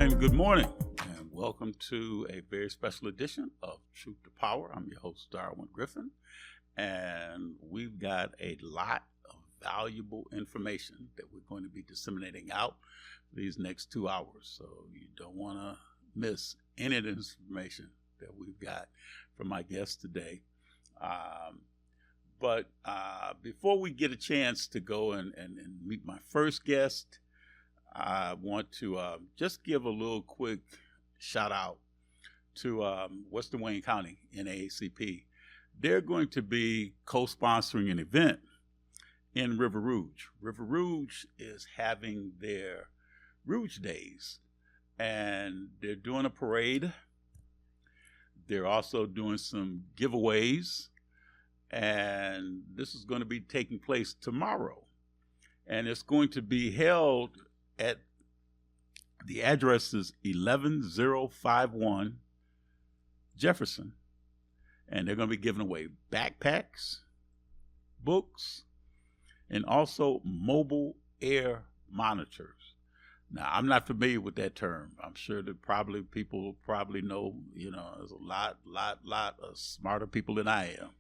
And good morning, and welcome to a very special edition of Truth to Power. I'm your host, Darwin Griffin, and we've got a lot of valuable information that we're going to be disseminating out these next 2 hours. So you don't want to miss any of the information that we've got from my guests today. But before we get a chance to go and meet my first guest, I want to just give a little quick shout out to Western Wayne County NAACP. They're going to be co-sponsoring an event in River Rouge. River Rouge is having their Rouge Days, and they're doing a parade. They're also doing some giveaways, and this is going to be taking place tomorrow. And it's going to be held at the address is 11051 Jefferson, and they're going to be giving away backpacks, books, and also mobile air monitors. Now, I'm not familiar with that term. I'm sure that people probably know, there's a lot of smarter people than I am.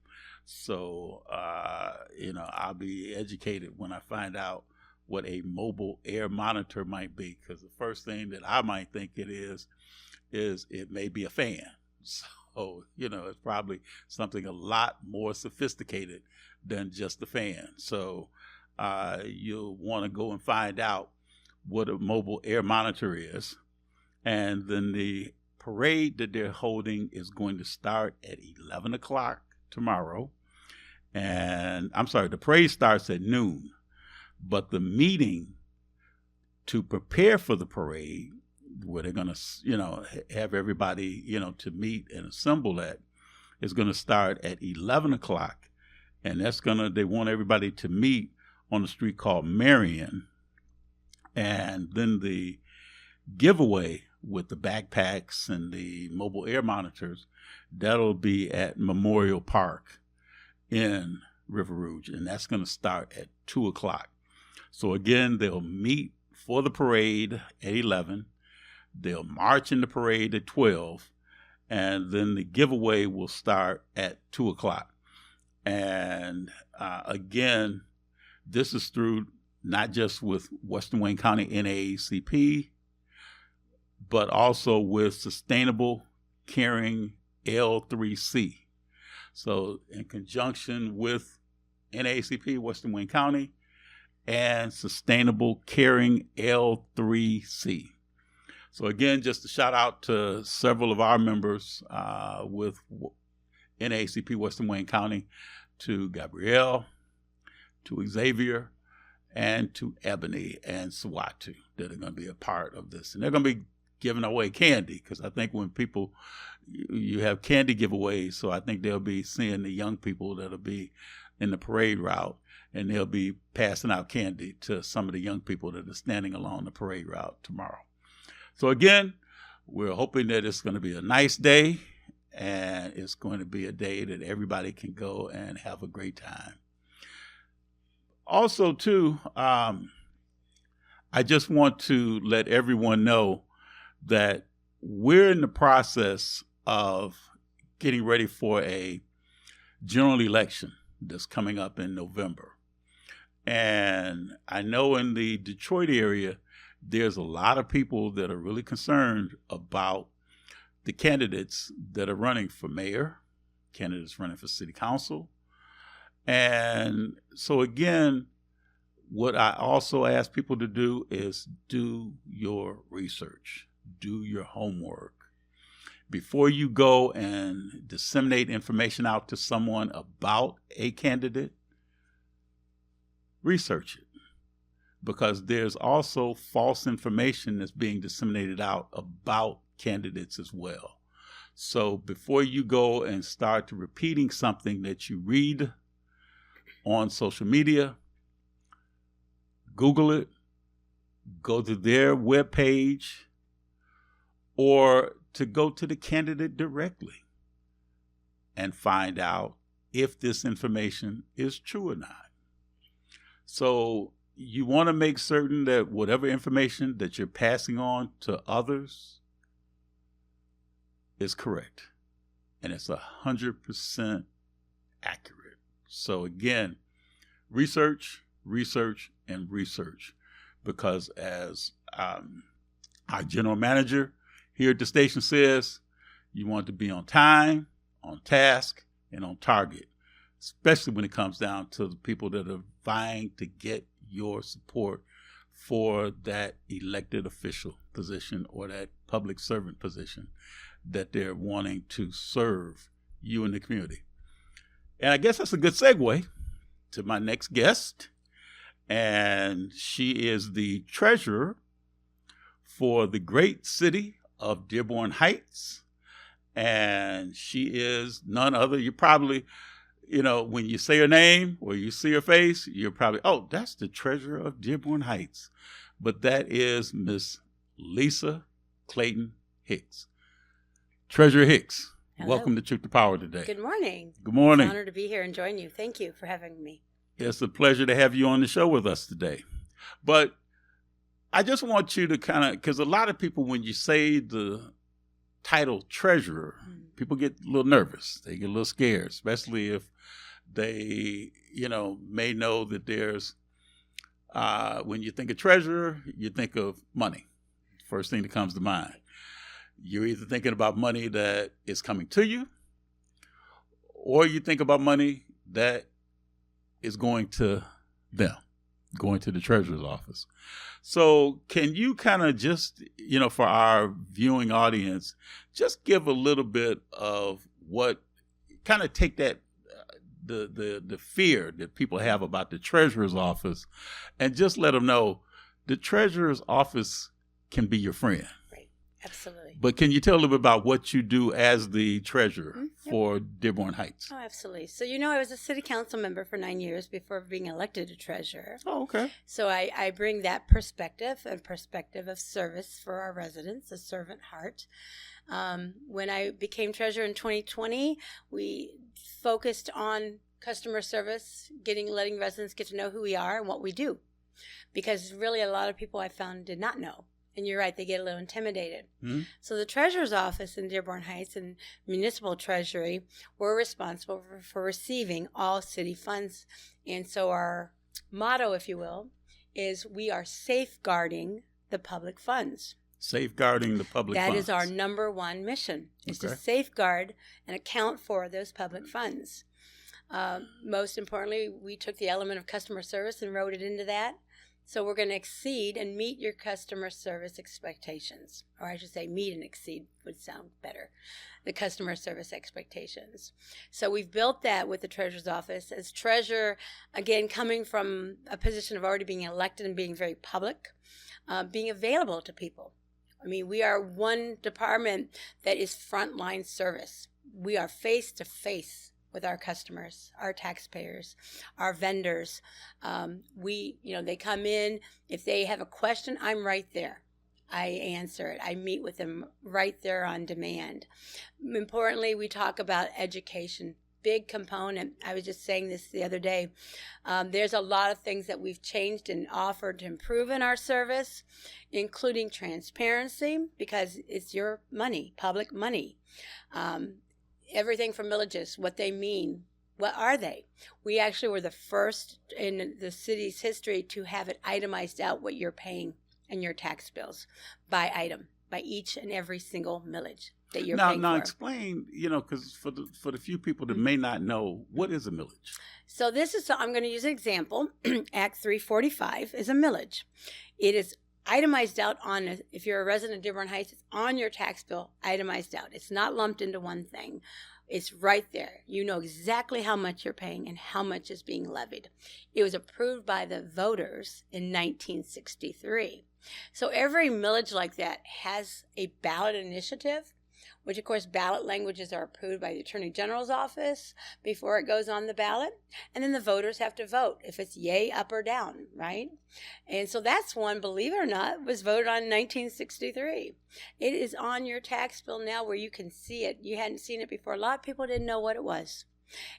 So, I'll be educated when I find out what a mobile air monitor might be, because the first thing that I might think it is it may be a fan. So, it's probably something a lot more sophisticated than just a fan. So you'll want to go and find out what a mobile air monitor is. And then the parade that they're holding is going to start at 11 o'clock tomorrow. And I'm sorry, the parade starts at noon. But the meeting to prepare for the parade, where they're going to, have everybody, to meet and assemble at, is going to start at 11 o'clock. And they want everybody to meet on the street called Marion. And then the giveaway with the backpacks and the mobile air monitors, that'll be at Memorial Park in River Rouge. And that's going to start at 2 o'clock. So again, they'll meet for the parade at 11. They'll march in the parade at 12. And then the giveaway will start at 2 o'clock. And again, this is through not just with Western Wayne County NAACP, but also with Sustainable Caring L3C. So in conjunction with NAACP, Western Wayne County, and Sustainable Caring L3C. So again, just a shout out to several of our members with NAACP Western Wayne County, to Gabrielle, to Xavier, and to Ebony and Sawatu that are going to be a part of this. And they're going to be giving away candy, because I think when you have candy giveaways, so I think they'll be seeing the young people that'll be in the parade route, and they'll be passing out candy to some of the young people that are standing along the parade route tomorrow. So again, we're hoping that it's going to be a nice day, and it's going to be a day that everybody can go and have a great time. Also, too, I just want to let everyone know that we're in the process of getting ready for a general election that's coming up in November. And I know in the Detroit area, there's a lot of people that are really concerned about the candidates that are running for mayor, candidates running for city council. And so again, what I also ask people to do is do your research, do your homework. Before you go and disseminate information out to someone about a candidate, research it, because there's also false information that's being disseminated out about candidates as well. So before you go and start repeating something that you read on social media, Google it, go to their webpage, or to go to the candidate directly and find out if this information is true or not. So you want to make certain that whatever information that you're passing on to others is correct. And it's 100% accurate. So again, research, research, and research. Because as our general manager here at the station says, you want to be on time, on task, and on target, especially when it comes down to the people that are vying to get your support for that elected official position or that public servant position that they're wanting to serve you in the community. And I guess that's a good segue to my next guest. And she is the treasurer for the great city of Dearborn Heights. And she is none other. You probably, when you say her name or you see her face, you're probably, oh, that's the treasurer of Dearborn Heights. But that is Miss Lisa Clayton Hicks. Treasurer Hicks, hello. Welcome to Truth to Power today. Good morning. Good morning. It's an honor to be here and join you. Thank you for having me. It's a pleasure to have you on the show with us today. But I just want you to because a lot of people, when you say the title treasurer, people get a little nervous. They get a little scared, especially if they, may know that there's, when you think of treasurer, you think of money. First thing that comes to mind. You're either thinking about money that is coming to you, or you think about money that is going to them, going to the treasurer's office. So can you kind of just, for our viewing audience, just give a little bit of what, kind of take that, the fear that people have about the treasurer's office and just let them know the treasurer's office can be your friend. Absolutely. But can you tell a little bit about what you do as the treasurer for Dearborn Heights? Oh, absolutely. So, I was a city council member for 9 years before being elected a treasurer. Oh, okay. So I bring that perspective of service for our residents, a servant heart. When I became treasurer in 2020, we focused on customer service, letting residents get to know who we are and what we do. Because really a lot of people I found did not know. And you're right, they get a little intimidated. Mm-hmm. So the treasurer's office in Dearborn Heights and municipal treasury were responsible for receiving all city funds. And so our motto, if you will, is we are safeguarding the public funds. Safeguarding the public funds. That is our number one mission, is to safeguard and account for those public funds. Most importantly, we took the element of customer service and wrote it into that. So we're going to exceed and meet your customer service expectations. Or I should say meet and exceed would sound better. The customer service expectations. So we've built that with the treasurer's office. As treasurer, again, coming from a position of already being elected and being very public, being available to people. I mean, we are one department that is frontline service. We are face to face with our customers, our taxpayers, our vendors. They come in. If they have a question, I'm right there. I answer it. I meet with them right there on demand. Importantly, we talk about education. Big component. I was just saying this the other day. There's a lot of things that we've changed and offered to improve in our service, including transparency, because it's your money, public money. Everything from millages, what they mean, what are they? We actually were the first in the city's history to have it itemized out what you're paying in your tax bills by item, by each and every single millage that you're paying for. Now explain, because for the few people that may not know, what is a millage? So I'm going to use an example. Act 345 is a millage. It is itemized out if you're a resident of Dearborn Heights, it's on your tax bill, itemized out. It's not lumped into one thing. It's right there. You know exactly how much you're paying and how much is being levied. It was approved by the voters in 1963. So every millage like that has a ballot initiative, which of course ballot languages are approved by the Attorney General's office before it goes on the ballot. And then the voters have to vote if it's yay, up, or down, right? And so that's one, believe it or not, was voted on in 1963. It is on your tax bill now where you can see it. You hadn't seen it before. A lot of people didn't know what it was.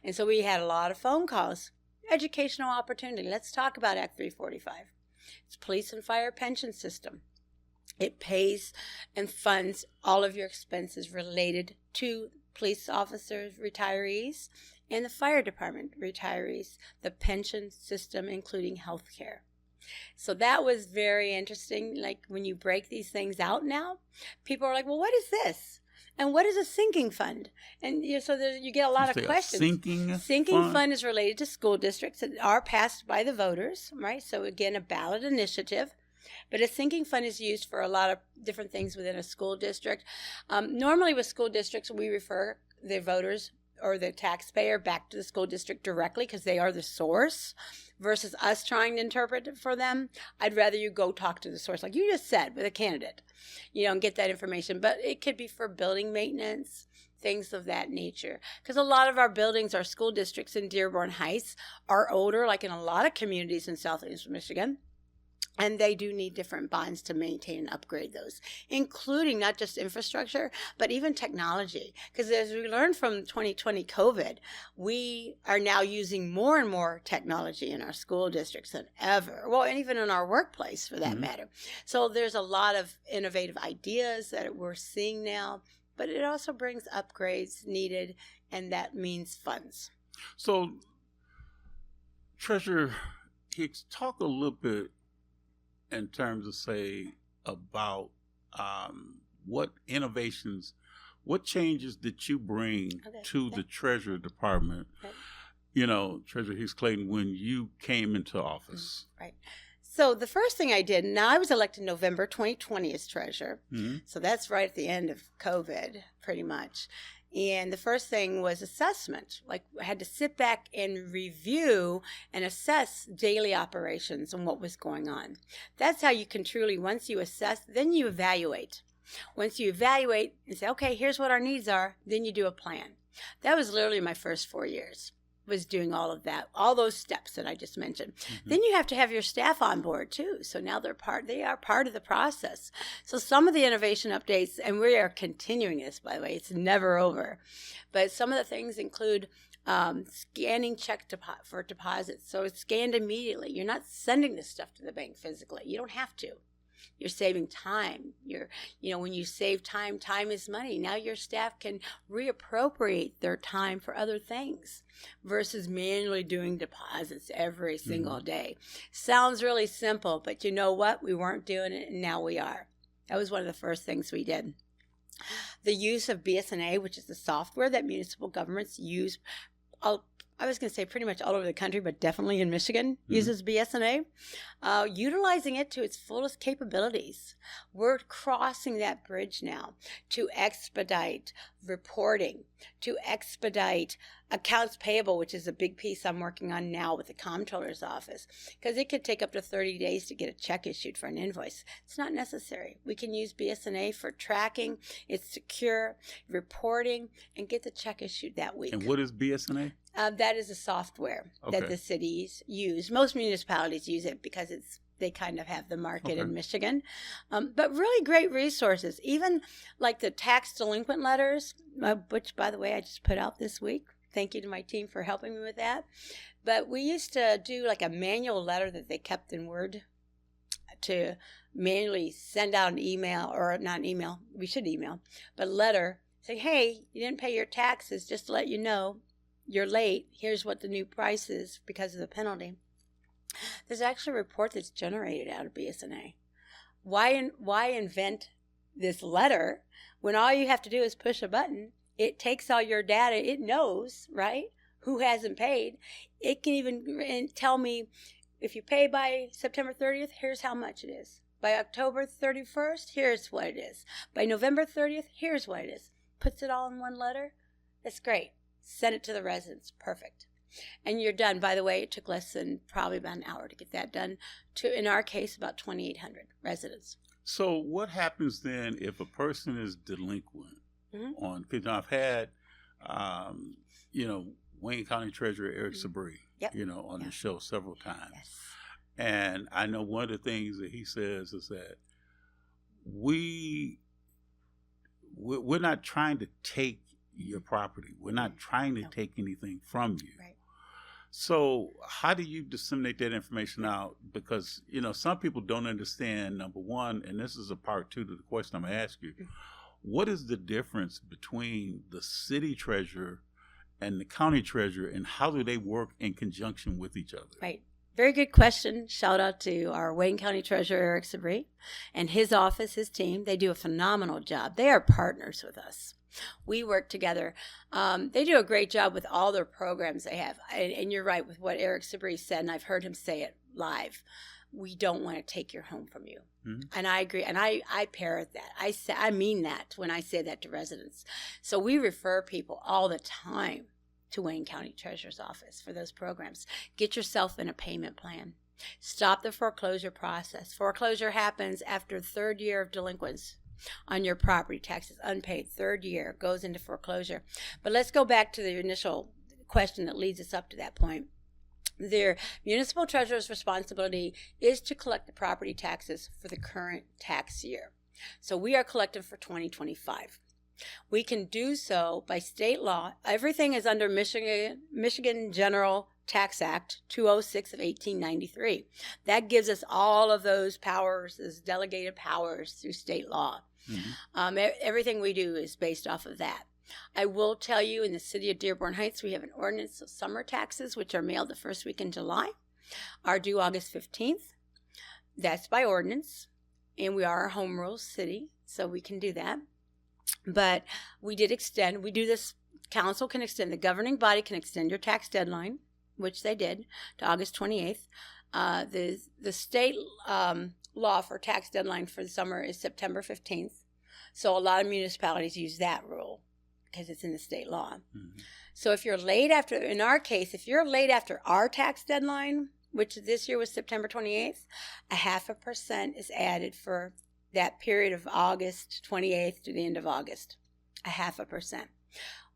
And so we had a lot of phone calls educational opportunity. Let's talk about Act 345. It's police and fire pension system. It pays and funds all of your expenses related to police officers, retirees, and the fire department retirees, the pension system, including health care. So that was very interesting. Like when you break these things out now, people are like, well, what is this? And what is a sinking fund? And so you get a lot of questions. Sinking fund is related to school districts that are passed by the voters, right? So again, a ballot initiative. But a sinking fund is used for a lot of different things within a school district. Normally with school districts, we refer the voters or the taxpayer back to the school district directly because they are the source versus us trying to interpret it for them. I'd rather you go talk to the source, like you just said, with a candidate, and get that information. But it could be for building maintenance, things of that nature. Because a lot of our buildings, our school districts in Dearborn Heights are older, like in a lot of communities in Southeast Michigan. And they do need different bonds to maintain and upgrade those, including not just infrastructure, but even technology. Because as we learned from 2020 COVID, we are now using more and more technology in our school districts than ever. Well, and even in our workplace for that matter. So there's a lot of innovative ideas that we're seeing now, but it also brings upgrades needed, and that means funds. So, Treasurer Hicks, talk a little bit in terms of, say, about what innovations, what changes did you bring to the Treasury Department, Treasurer Hicks Clayton, when you came into office? Right. So the first thing I did, now I was elected November 2020 as treasurer. So that's right at the end of COVID, pretty much. And the first thing was assessment. Like I had to sit back and review and assess daily operations and what was going on. That's how you can truly, once you assess, then you evaluate. Once you evaluate and say, okay, here's what our needs are, then you do a plan. That was literally my first 4 years, was doing all of that, all those steps that I just mentioned. Then you have to have your staff on board too. So now they are part of the process. So some of the innovation updates, and we are continuing this, by the way, it's never over. But some of the things include scanning check for deposits. So it's scanned immediately. You're not sending this stuff to the bank physically. You don't have to. You're saving time. When you save time, time is money. Now your staff can reappropriate their time for other things versus manually doing deposits every single day. Sounds really simple, but you know what? We weren't doing it, and now we are. That was one of the first things we did. The use of BS&A, which is the software that municipal governments use, I was going to say pretty much all over the country, but definitely in Michigan, uses BS&A, utilizing it to its fullest capabilities. We're crossing that bridge now to expedite reporting, to expedite accounts payable, which is a big piece I'm working on now with the comptroller's office, because it could take up to 30 days to get a check issued for an invoice. It's not necessary. We can use BS&A for tracking. It's secure, reporting, and get the check issued that week. And what is BS&A? That is a software that the cities use. Most municipalities use it because they kind of have the market in Michigan. But really great resources, even like the tax delinquent letters, which, by the way, I just put out this week. Thank you to my team for helping me with that. But we used to do like a manual letter that they kept in Word to manually send out an email, or not an email, we should email, but a letter saying, hey, you didn't pay your taxes, just to let you know. You're late. Here's what the new price is because of the penalty. There's actually a report that's generated out of BS&A. Why invent this letter when all you have to do is push a button? It takes all your data. It knows, right, who hasn't paid. It can even tell me if you pay by September 30th, here's how much it is. By October 31st, here's what it is. By November 30th, here's what it is. Puts it all in one letter. That's great. Send it to the residents. Perfect. And you're done. By the way, it took less than probably about an hour to get that done to, in our case, about 2,800 residents. So what happens then if a person is delinquent on, because I've had, Wayne County Treasurer Eric Sabree, on the show several times. Yes. And I know one of the things that he says is that we're not trying to take your property. We're not trying to take anything from you. Right. So how do you disseminate that information out? Because, some people don't understand, number one, and this is a part two to the question I'm going to ask you. What is the difference between the city treasurer and the county treasurer, and how do they work in conjunction with each other? Right. Very good question. Shout out to our Wayne County Treasurer, Eric Sabri, and his office, his team. They do a phenomenal job. They are partners with us. We work together. They do a great job with all their programs they have. And you're right with what Eric Sabri said, and I've heard him say it live. We don't want to take your home from you. Mm-hmm. And I agree. And I parrot that. I mean that when I say that to residents. So we refer people all the time to Wayne County Treasurer's Office for those programs. Get yourself in a payment plan. Stop the foreclosure process. Foreclosure happens after the third year of delinquency on your property taxes, unpaid. Third year goes into foreclosure. But let's go back to the initial question that leads us up to that point. Their municipal treasurer's responsibility is to collect the property taxes for the current tax year. So we are collecting for 2025. We can do so by state law. Everything is under Michigan General Tax Act 206 of 1893. That gives us all of those powers, those delegated powers through state law. Mm-hmm. Everything we do is based off of that. I will tell you, in the city of Dearborn Heights, we have an ordinance of summer taxes, which are mailed the first week in July, are due August 15th. That's by ordinance, and we are a home rule city, so we can do that. But we do this, council can extend, the governing body can extend your tax deadline, which they did, to August 28th. The state law for tax deadline for the summer is September 15th. So a lot of municipalities use that rule because it's in the state law. Mm-hmm. So if you're late after, in our case, if you're late after our tax deadline, which this year was September 28th, 0.5% is added for that period of August 28th to the end of August, 0.5%.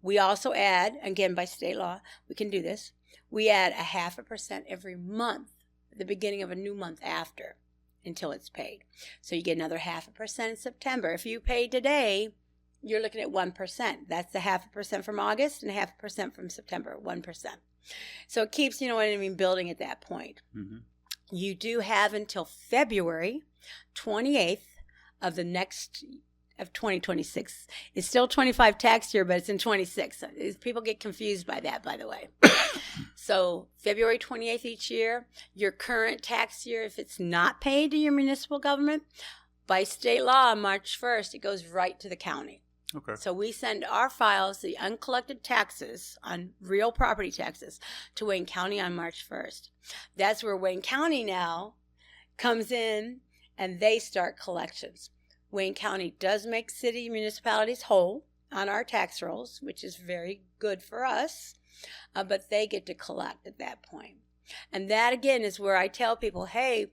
We also add, again by state law, we can do this, we add 0.5% every month at the beginning of a new month after until it's paid. So you get another 0.5% in September. If you pay today, you're looking at 1%. That's the 0.5% from August and 0.5% from September, 1%. So it keeps, building at that point. Mm-hmm. You do have until February 28th of 2026. It's still 25 tax year, but it's in 26. People get confused by that, by the way. So February 28th each year, your current tax year, if it's not paid to your municipal government, by state law on March 1st, it goes right to the county. Okay. So we send our files, the uncollected taxes on real property taxes, to Wayne County on March 1st. That's where Wayne County now comes in and they start collections. Wayne County does make city municipalities whole on our tax rolls, which is very good for us, but they get to collect at that point. And that, again, is where I tell people, hey,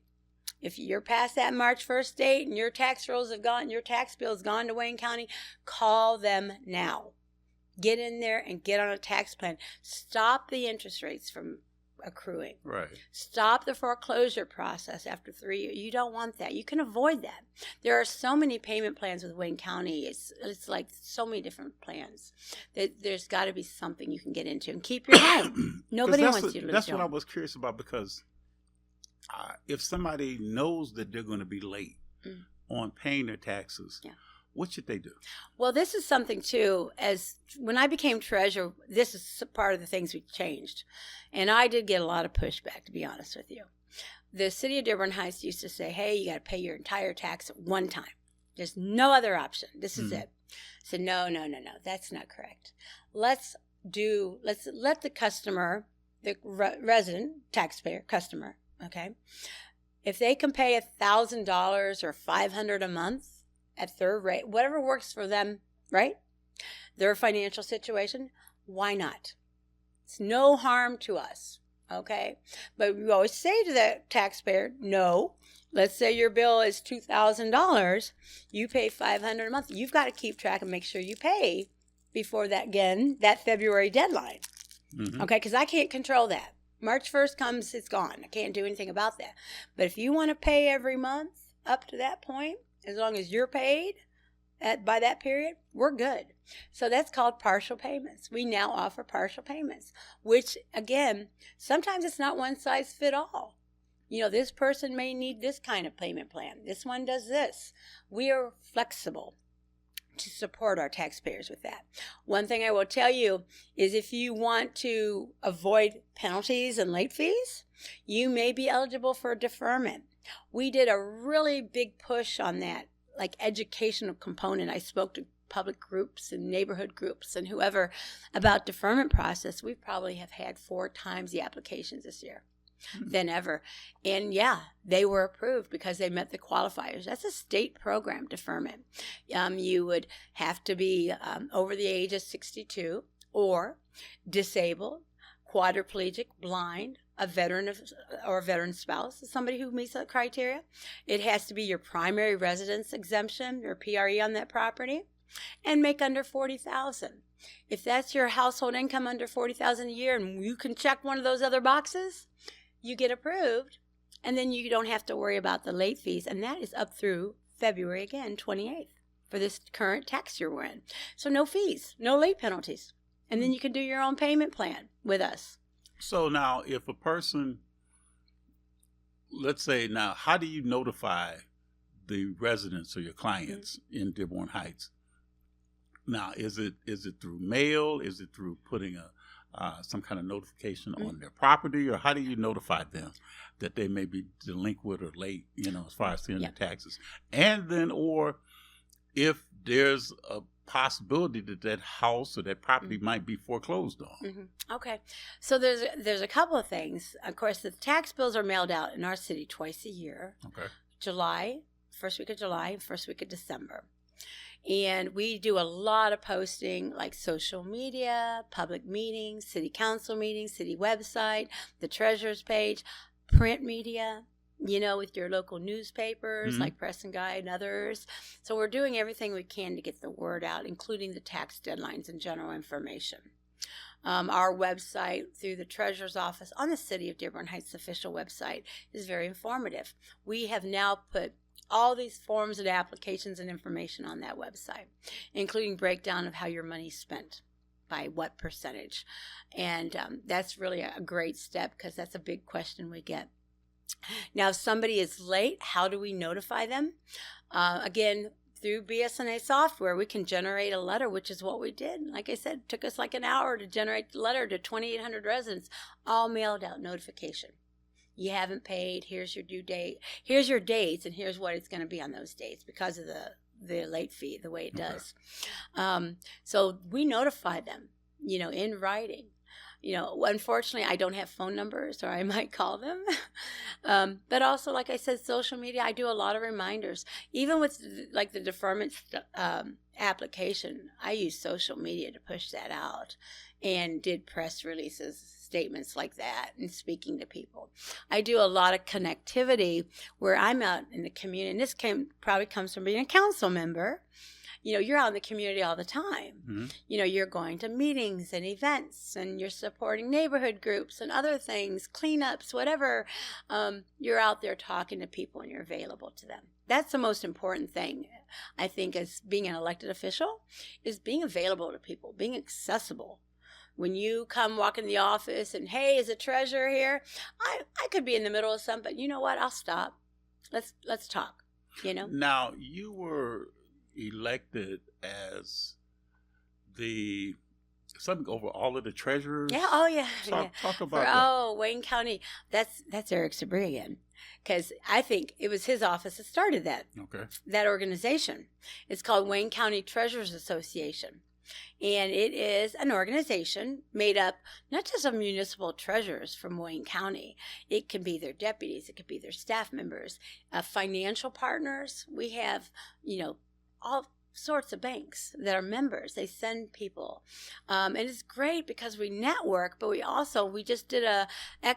if you're past that March 1st date and your tax rolls have gone, your tax bill has gone to Wayne County, call them now. Get in there and get on a tax plan. Stop the interest rates from accruing. Right. Stop the foreclosure process after 3 years. You don't want that. You can avoid that. There are so many payment plans with Wayne County. It's like so many different plans. There's got to be something you can get into and keep your home. Nobody wants you to lose. That's what I was curious about, because if somebody knows that they're going to be late on paying their taxes, what should they do? Well, this is something, too, as when I became treasurer, this is part of the things we changed. And I did get a lot of pushback, to be honest with you. The city of Dearborn Heights used to say, hey, you got to pay your entire tax at one time. There's no other option. This is it. I said, no, that's not correct. Let's let the customer, the resident, taxpayer, customer, okay, if they can pay $1,000 or $500 a month at their rate, whatever works for them, right? Their financial situation, why not? It's no harm to us, okay? But we always say to the taxpayer, no. Let's say your bill is $2,000. You pay $500 a month. You've got to keep track and make sure you pay before that February deadline, okay? Because I can't control that. March 1st comes, it's gone. I can't do anything about that. But if you want to pay every month up to that point, as long as you're paid by that period, we're good. So that's called partial payments. We now offer partial payments, which again, sometimes it's not one size fit all. This person may need this kind of payment plan. This one does this. We are flexible to support our taxpayers with that. One thing I will tell you is if you want to avoid penalties and late fees, you may be eligible for a deferment. We did a really big push on that, like educational component. I spoke to public groups and neighborhood groups and whoever about deferment process. We probably have had 4 times the applications this year than ever. And yeah, they were approved because they met the qualifiers. That's a state program, deferment. You would have to be over the age of 62 or disabled, quadriplegic, blind, a veteran or a veteran spouse, somebody who meets that criteria. It has to be your primary residence exemption, your PRE on that property, and make under $40,000. If that's your household income under $40,000 a year and you can check one of those other boxes, you get approved, and then you don't have to worry about the late fees, and that is up through February again, 28th, for this current tax year we're in. So no fees, no late penalties, and then you can do your own payment plan with us. So now, if a person, let's say now, how do you notify the residents or your clients in Dearborn Heights? Now, is it through mail? Is it through putting some kind of notification on their property, or how do you notify them that they may be delinquent or late, as far as paying their taxes? And then, or if there's a possibility that that house or that property might be foreclosed on. Okay, so there's a couple of things. Of course, the tax bills are mailed out in our city twice a year. Okay. July, first week of July, first week of December. And we do a lot of posting, like social media, public meetings, city council meetings, city website, the treasurer's page, print media, with your local newspapers like Press and Guide and others. So we're doing everything we can to get the word out, including the tax deadlines and general information. Our website through the treasurer's office on the City of Dearborn Heights official website is very informative. We have now put all these forms and applications and information on that website, including breakdown of how your money's spent by what percentage. And that's really a great step because that's a big question we get. Now, if somebody is late, how do we notify them? Again, through BSNA software, we can generate a letter, which is what we did. Like I said, it took us like an hour to generate the letter to 2,800 residents, all mailed out notification. You haven't paid, here's your due date, here's your dates, and here's what it's going to be on those dates because of the late fee, the way it does. So we notify them, in writing. Unfortunately, I don't have phone numbers, or I might call them. But also, like I said, social media, I do a lot of reminders. Even with like the deferment application, I use social media to push that out and did press releases, statements like that, and speaking to people. I do a lot of connectivity where I'm out in the community, and this probably comes from being a council member. You're out in the community all the time. You're going to meetings and events, and you're supporting neighborhood groups and other things, cleanups, whatever. You're out there talking to people, and you're available to them. That's the most important thing, I think, as being an elected official, is being available to people, being accessible. When you come walk in the office and, hey, is a treasurer here? I could be in the middle of something, but you know what? I'll stop. Let's talk, Now, you were elected as something over all of the treasurers. Yeah. Oh, yeah. Talk about that. Wayne County. That's Eric Sabrian, because I think it was his office that started that. Okay. That organization. It's called Wayne County Treasurers Association. And it is an organization made up not just of municipal treasurers from Wayne County. It can be their deputies. It could be their staff members, financial partners. We have, all sorts of banks that are members. They send people. And it's great because we network, but we just did a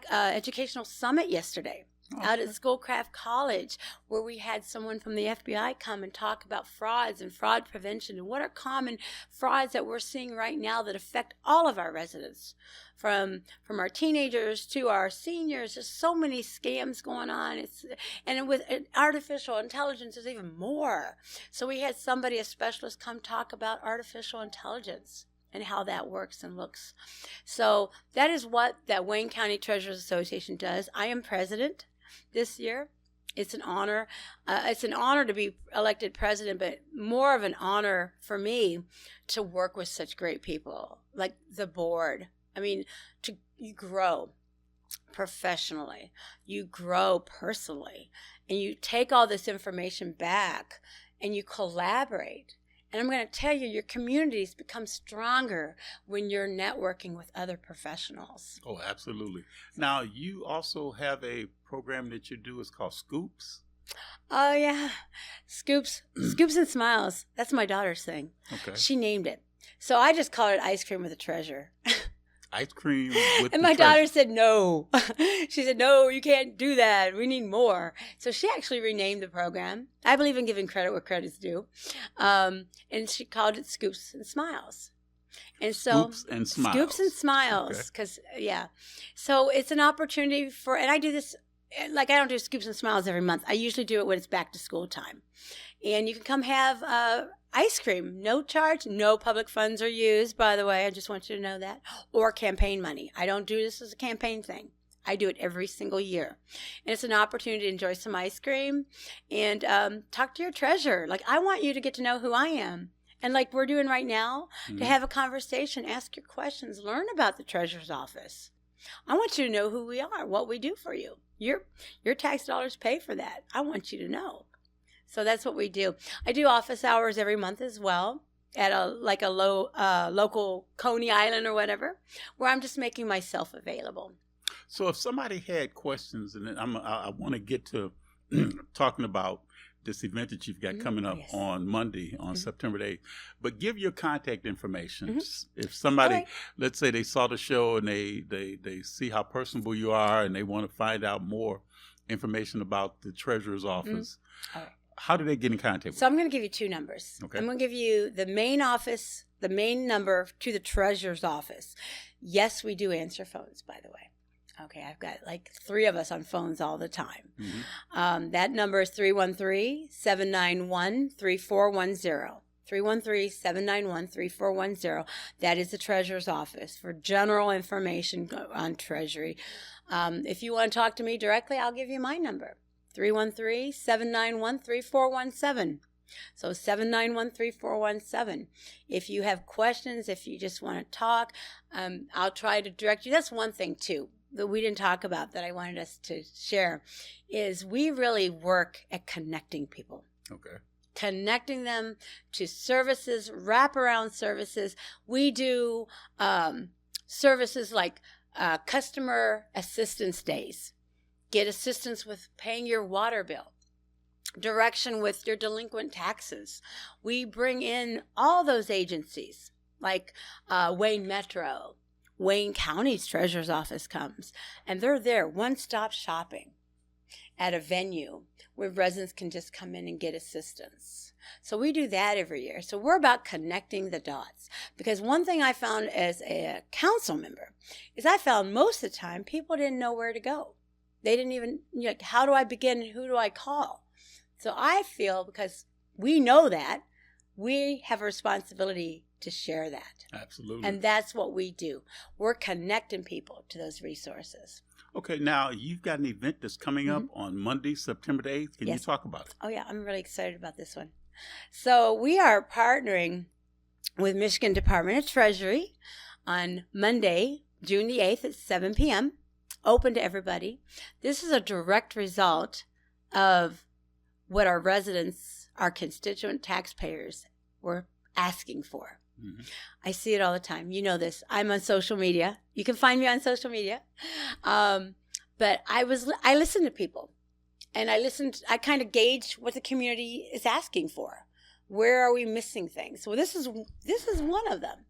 educational summit yesterday out at Schoolcraft College, where we had someone from the FBI come and talk about frauds and fraud prevention and what are common frauds that we're seeing right now that affect all of our residents, from our teenagers to our seniors. There's so many scams going on. And with artificial intelligence, there's even more. So we had a specialist, come talk about artificial intelligence and how that works and looks. So that is what that Wayne County Treasurers Association does. I am president this year. It's an honor. It's an honor to be elected president, but more of an honor for me to work with such great people like the board. I mean, you grow professionally, you grow personally, and you take all this information back and you collaborate. And I'm going to tell you, your communities become stronger when you're networking with other professionals. Oh, absolutely. Now, you also have a program that you do. It's called Scoops. Oh, yeah. Scoops and Smiles. That's my daughter's thing. Okay. She named it. So I just call it Ice Cream with a Treasure. Ice cream with and my daughter said no. She said, no, you can't do that. We need more. So she actually renamed the program. I believe in giving credit where credit's due. And she called it Scoops and Smiles. And so Scoops and Smiles. Scoops and Smiles. Because, yeah. So it's an opportunity and I do this, like I don't do Scoops and Smiles every month. I usually do it when it's back to school time. And you can come have ice cream, no charge, no public funds are used, by the way. I just want you to know that. Or campaign money. I don't do this as a campaign thing. I do it every single year. And it's an opportunity to enjoy some ice cream and talk to your treasurer. Like, I want you to get to know who I am. And like we're doing right now, to have a conversation, ask your questions, learn about the treasurer's office. I want you to know who we are, what we do for you. Your tax dollars pay for that. I want you to know. So that's what we do. I do office hours every month as well at a local Coney Island or whatever, where I'm just making myself available. So if somebody had questions, and then I want to get to talking about this event that you've got coming up on Monday, on September 8th, but give your contact information. If somebody, let's say they saw the show and they see how personable you are and they want to find out more information about the treasurer's office, how do they get in contact with you? So I'm going to give you two numbers. Okay. I'm going to give you the main office, the main number to the treasurer's office. Yes, we do answer phones, by the way. Okay, I've got like 3 of us on phones all the time. That number is 313-791-3410. 313-791-3410. That is the treasurer's office for general information on Treasury. If you want to talk to me directly, I'll give you my number. 313-791-3417. So 791-3417. If you have questions, if you just want to talk, I'll try to direct you. That's one thing, too, that we didn't talk about that I wanted us to share, is we really work at connecting people. Okay. Connecting them to services, wraparound services. We do services like customer assistance days. Get assistance with paying your water bill. Direction with your delinquent taxes. We bring in all those agencies like Wayne Metro. Wayne County's treasurer's office comes, and they're there, one-stop shopping at a venue where residents can just come in and get assistance. So we do that every year. So we're about connecting the dots. Because one thing I found as a council member is I found most of the time people didn't know where to go. They didn't even, like, how do I begin and who do I call? So I feel, because we know that, we have a responsibility to share that. Absolutely. And that's what we do. We're connecting people to those resources. Okay, now you've got an event that's coming up on Monday, September 8th. Can you talk about it? Oh, yeah, I'm really excited about this one. So we are partnering with Michigan Department of Treasury on Monday, June the 8th at 7 p.m., open to everybody. This is a direct result of what our residents, our constituent taxpayers, were asking for. I see it all the time. You know this. I'm on social media. You can find me on social media. But I listened to people, and I kind of gauged what the community is asking for. Where are we missing things? So this is one of them,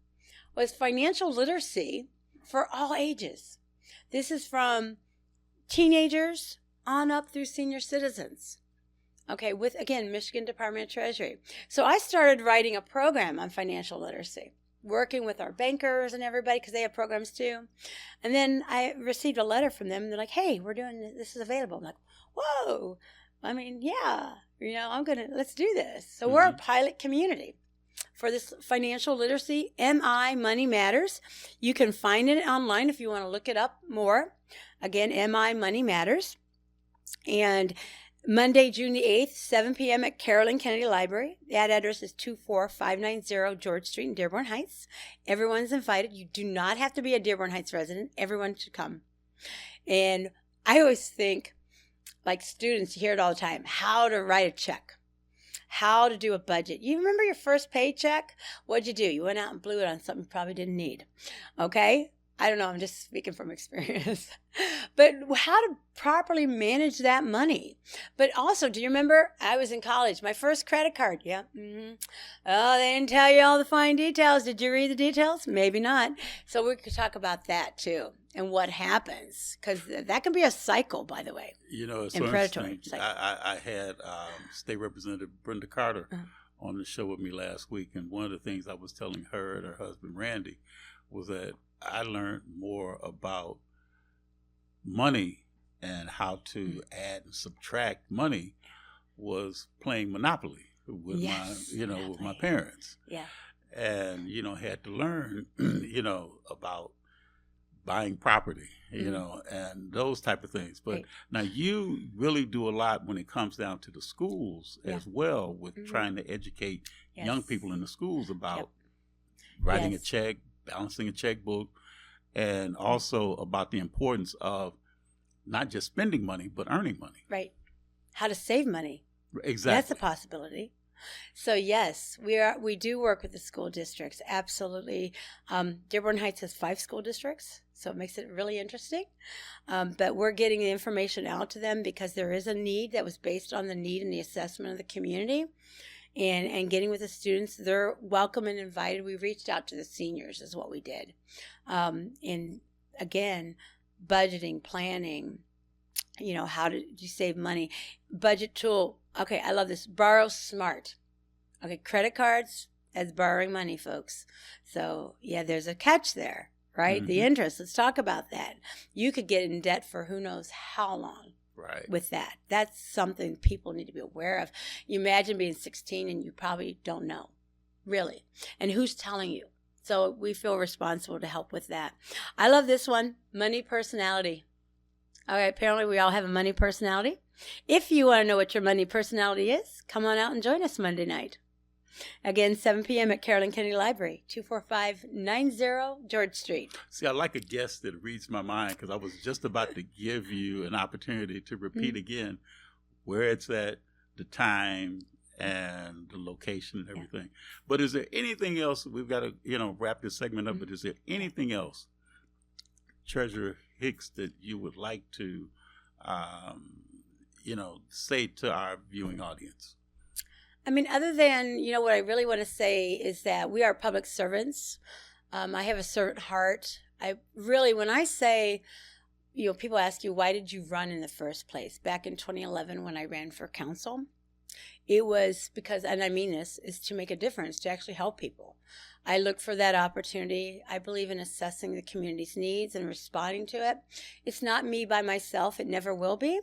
was financial literacy for all ages. This is from teenagers on up through senior citizens. Okay, with, again, Michigan Department of Treasury. So I started writing a program on financial literacy, working with our bankers and everybody because they have programs too. And then I received a letter from them. They're like, hey, we're doing this is available. I'm like, whoa. I mean, yeah, let's do this. So we're a pilot community for this financial literacy, MI, Money Matters. You can find it online if you want to look it up more. Again, MI, Money Matters. And Monday, June the 8th, 7 p.m. at Carolyn Kennedy Library. That address is 24590 George Street in Dearborn Heights. Everyone's invited. You do not have to be a Dearborn Heights resident. Everyone should come. And I always think, like students, you hear it all the time, how to write a check, how to do a budget. You remember your first paycheck? What'd you do? You went out and blew it on something you probably didn't need. Okay? I don't know. I'm just speaking from experience. But how to properly manage that money. But also, do you remember I was in college, my first credit card? Yeah. Oh, they didn't tell you all the fine details. Did you read the details? Maybe not. So we could talk about that too and what happens, because that can be a cycle, by the way. It's so interesting. I had State Representative Brenda Carter on the show with me last week, and one of the things I was telling her and her husband Randy was that I learned more about money and how to add and subtract money was playing Monopoly with with my parents. Yeah. And, had to learn, about buying property, and those type of things. But now you really do a lot when it comes down to the schools as well with trying to educate young people in the schools about writing a check, balancing a checkbook, and also about the importance of not just spending money, but earning money. Right. How to save money. Exactly. That's a possibility. So yes, we do work with the school districts. Absolutely. Dearborn Heights has 5 school districts, so it makes it really interesting. But we're getting the information out to them because there is a need that was based on the need and the assessment of the community. And getting with the students, they're welcome and invited. We reached out to the seniors is what we did. And again, budgeting, planning, how do you save money? Budget tool. Okay, I love this. Borrow smart. Okay, credit cards as borrowing money, folks. So, yeah, there's a catch there, right? The interest. Let's talk about that. You could get in debt for who knows how long. Right. With that. That's something people need to be aware of. You imagine being 16 and you probably don't know, really. And who's telling you? So we feel responsible to help with that. I love this one, money personality. All right, apparently we all have a money personality. If you want to know what your money personality is, come on out and join us Monday night. Again, 7 p.m. at Carolyn Kennedy Library, 24590 George Street. See, I like a guest that reads my mind because I was just about to give you an opportunity to repeat again where it's at, the time, and the location and everything. But is there anything else? We've got to, wrap this segment up, but is there anything else, Treasurer Hicks, that you would like to, say to our viewing audience? I mean, other than, what I really want to say is that we are public servants. I have a servant heart. When I say, people ask you, why did you run in the first place? Back in 2011 when I ran for council, it was because, and I mean this, is to make a difference, to actually help people. I look for that opportunity. I believe in assessing the community's needs and responding to it. It's not me by myself. It never will be.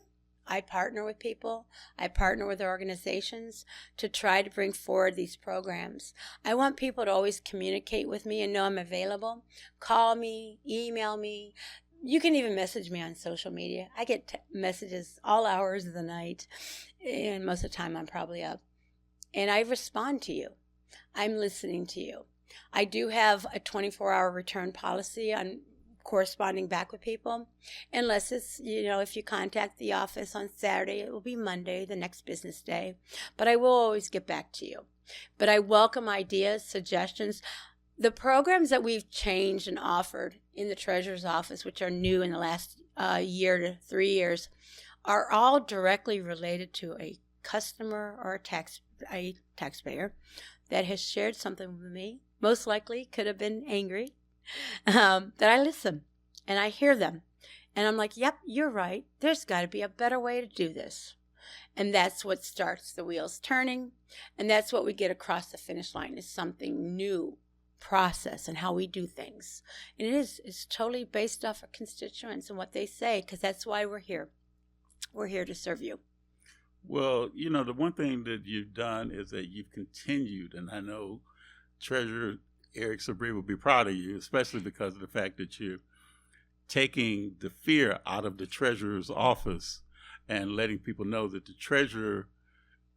I partner with people. I partner with organizations to try to bring forward these programs. I want people to always communicate with me and know I'm available. Call me, email me. You can even message me on social media. I get messages all hours of the night, and most of the time I'm probably up. And I respond to you. I'm listening to you. I do have a 24-hour return policy on corresponding back with people, unless it's, if you contact the office on Saturday, it will be Monday, the next business day, but I will always get back to you. But I welcome ideas, suggestions. The programs that we've changed and offered in the Treasurer's Office, which are new in the last year to 3 years, are all directly related to a customer or a taxpayer that has shared something with me, most likely could have been angry, that I listen and I hear them And I'm like, yep, you're right. There's got to be a better way to do this. And that's what starts the wheels turning. And that's what we get across the finish line is something new process and how we do things. And it's totally based off of constituents and what they say, because that's why we're here. We're here to serve you. Well, you know, the one thing that you've done is that you've continued, and I know Treasurer Eric Sabree will be proud of you, especially because of the fact that you're taking the fear out of the treasurer's office and letting people know that the treasurer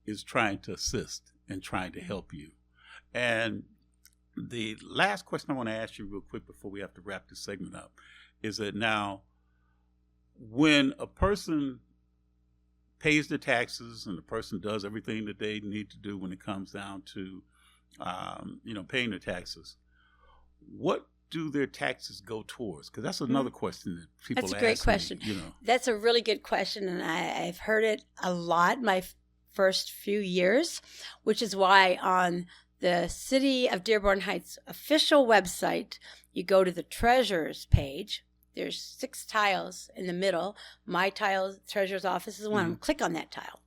is trying to assist and trying to help you. And the last question I want to ask you real quick before we have to wrap this segment up is that now, when a person pays their taxes and the person does everything that they need to do when it comes down to, paying their taxes, what do their taxes go towards? Because that's another question that people ask. That's a great question. Me, That's a really good question, and I've heard it a lot my first few years, which is why on the City of Dearborn Heights official website, you go to the Treasurer's page. There's 6 tiles in the middle. My tile, Treasurer's office, is one of them. Click on that tile.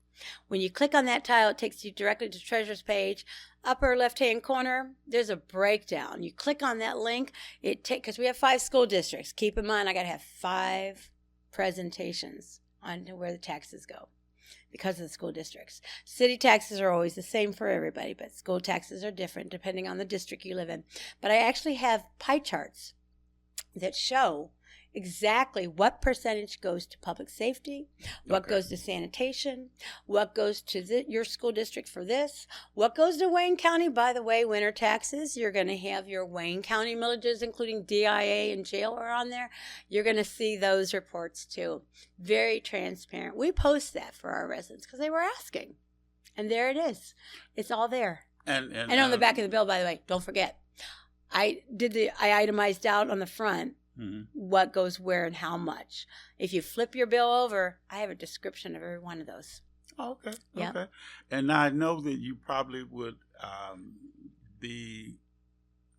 When you click on that tile, it takes you directly to Treasurer's page. Upper left-hand corner, there's a breakdown. You click on that link. Because we have 5 school districts. Keep in mind, I got to have 5 presentations on where the taxes go because of the school districts. City taxes are always the same for everybody, but school taxes are different depending on the district you live in. But I actually have pie charts that show exactly what percentage goes to public safety, what goes to sanitation, what goes to your school district for this, what goes to Wayne County. By the way, winter taxes, you're going to have your Wayne County millages, including DIA and jail are on there. You're going to see those reports too. Very transparent. We post that for our residents because they were asking. And there it is. It's all there. And on the back of the bill, by the way, don't forget, I itemized out on the front what goes where and how much. If you flip your bill over, I have a description of every one of those. Oh, okay. Yep. Okay. And I know that you probably would be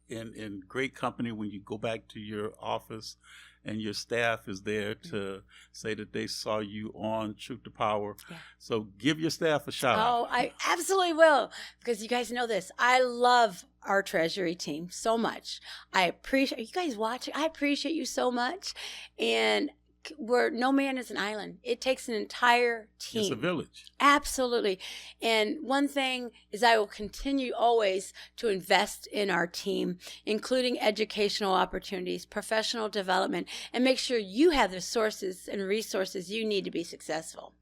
in great company when you go back to your office and your staff is there to say that they saw you on Truth to Power. Yeah. So give your staff a shout out. Oh, I absolutely will, because you guys know this. I love our Treasury team so much. I appreciate you guys watching. I appreciate you so much. And no man is an island. It takes an entire team. It's a village. Absolutely. And one thing is I will continue always to invest in our team, including educational opportunities, professional development, and make sure you have the sources and resources you need to be successful.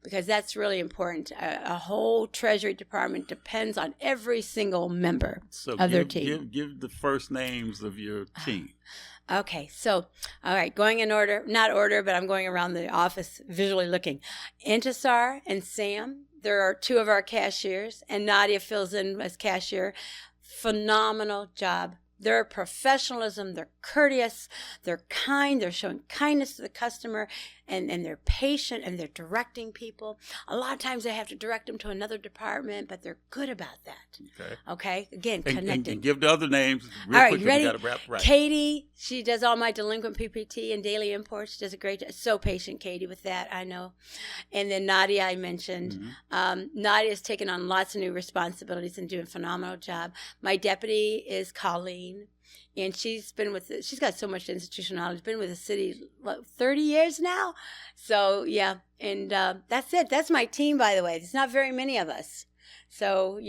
Because that's really important. A whole Treasury Department depends on every single member of their team. Give the first names of your team. Okay, so, all right, going in order, not order, but I'm going around the office visually looking. Intisar and Sam, there are 2 of our cashiers, and Nadia fills in as cashier. Phenomenal job. Their professionalism, they're courteous, they're kind, they're showing kindness to the customer, and they're patient, and they're directing people. A lot of times they have to direct them to another department, but they're good about that. Okay? Again, connecting. And give the other names real all right, quick. You ready? We gotta wrap right. Katie, she does all my delinquent PPT and daily imports. She does a great job. So patient, Katie, with that, I know. And then Nadia, I mentioned. Nadia's taken on lots of new responsibilities and doing a phenomenal job. My deputy is Colleen. And she's got so much institutional knowledge, been with the city, 30 years now? So, yeah. And that's it. That's my team, by the way. There's not very many of us. So,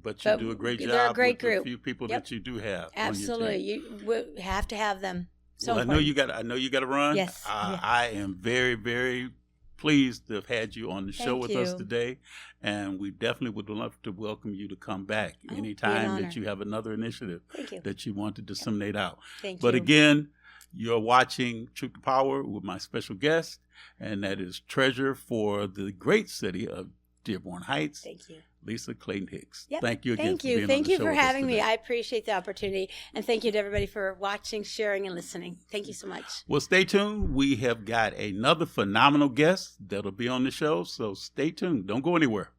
But you do a great job. They're a great with group. The few people that you do have. Absolutely. On your team. You have to have them. So I know you got to run. Yes. I am very, very pleased to have had you on the show with us today. And we definitely would love to welcome you to come back anytime that you have another initiative that you want to disseminate out. Thank you. But again, you're watching Truth to Power with my special guest, and that is Treasurer for the great city of Dearborn Heights. Thank you. Lisa Clayton Hicks. Yep. Thank you again. Thank you for having me. I appreciate the opportunity. And thank you to everybody for watching, sharing, and listening. Thank you so much. Well, stay tuned. We have got another phenomenal guest that'll be on the show. So stay tuned. Don't go anywhere.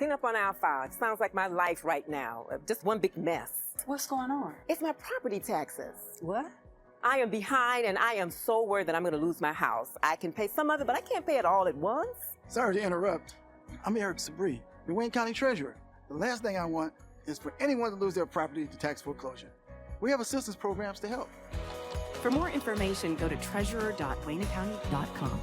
clean up on aisle 5. Sounds like my life right now. Just one big mess. What's going on? It's my property taxes. What? I am behind, and I am so worried that I'm going to lose my house. I can pay some of it, but I can't pay it all at once. Sorry to interrupt. I'm Eric Sabri, the Wayne County Treasurer. The last thing I want is for anyone to lose their property to tax foreclosure. We have assistance programs to help. For more information, go to treasurer.waynecounty.com.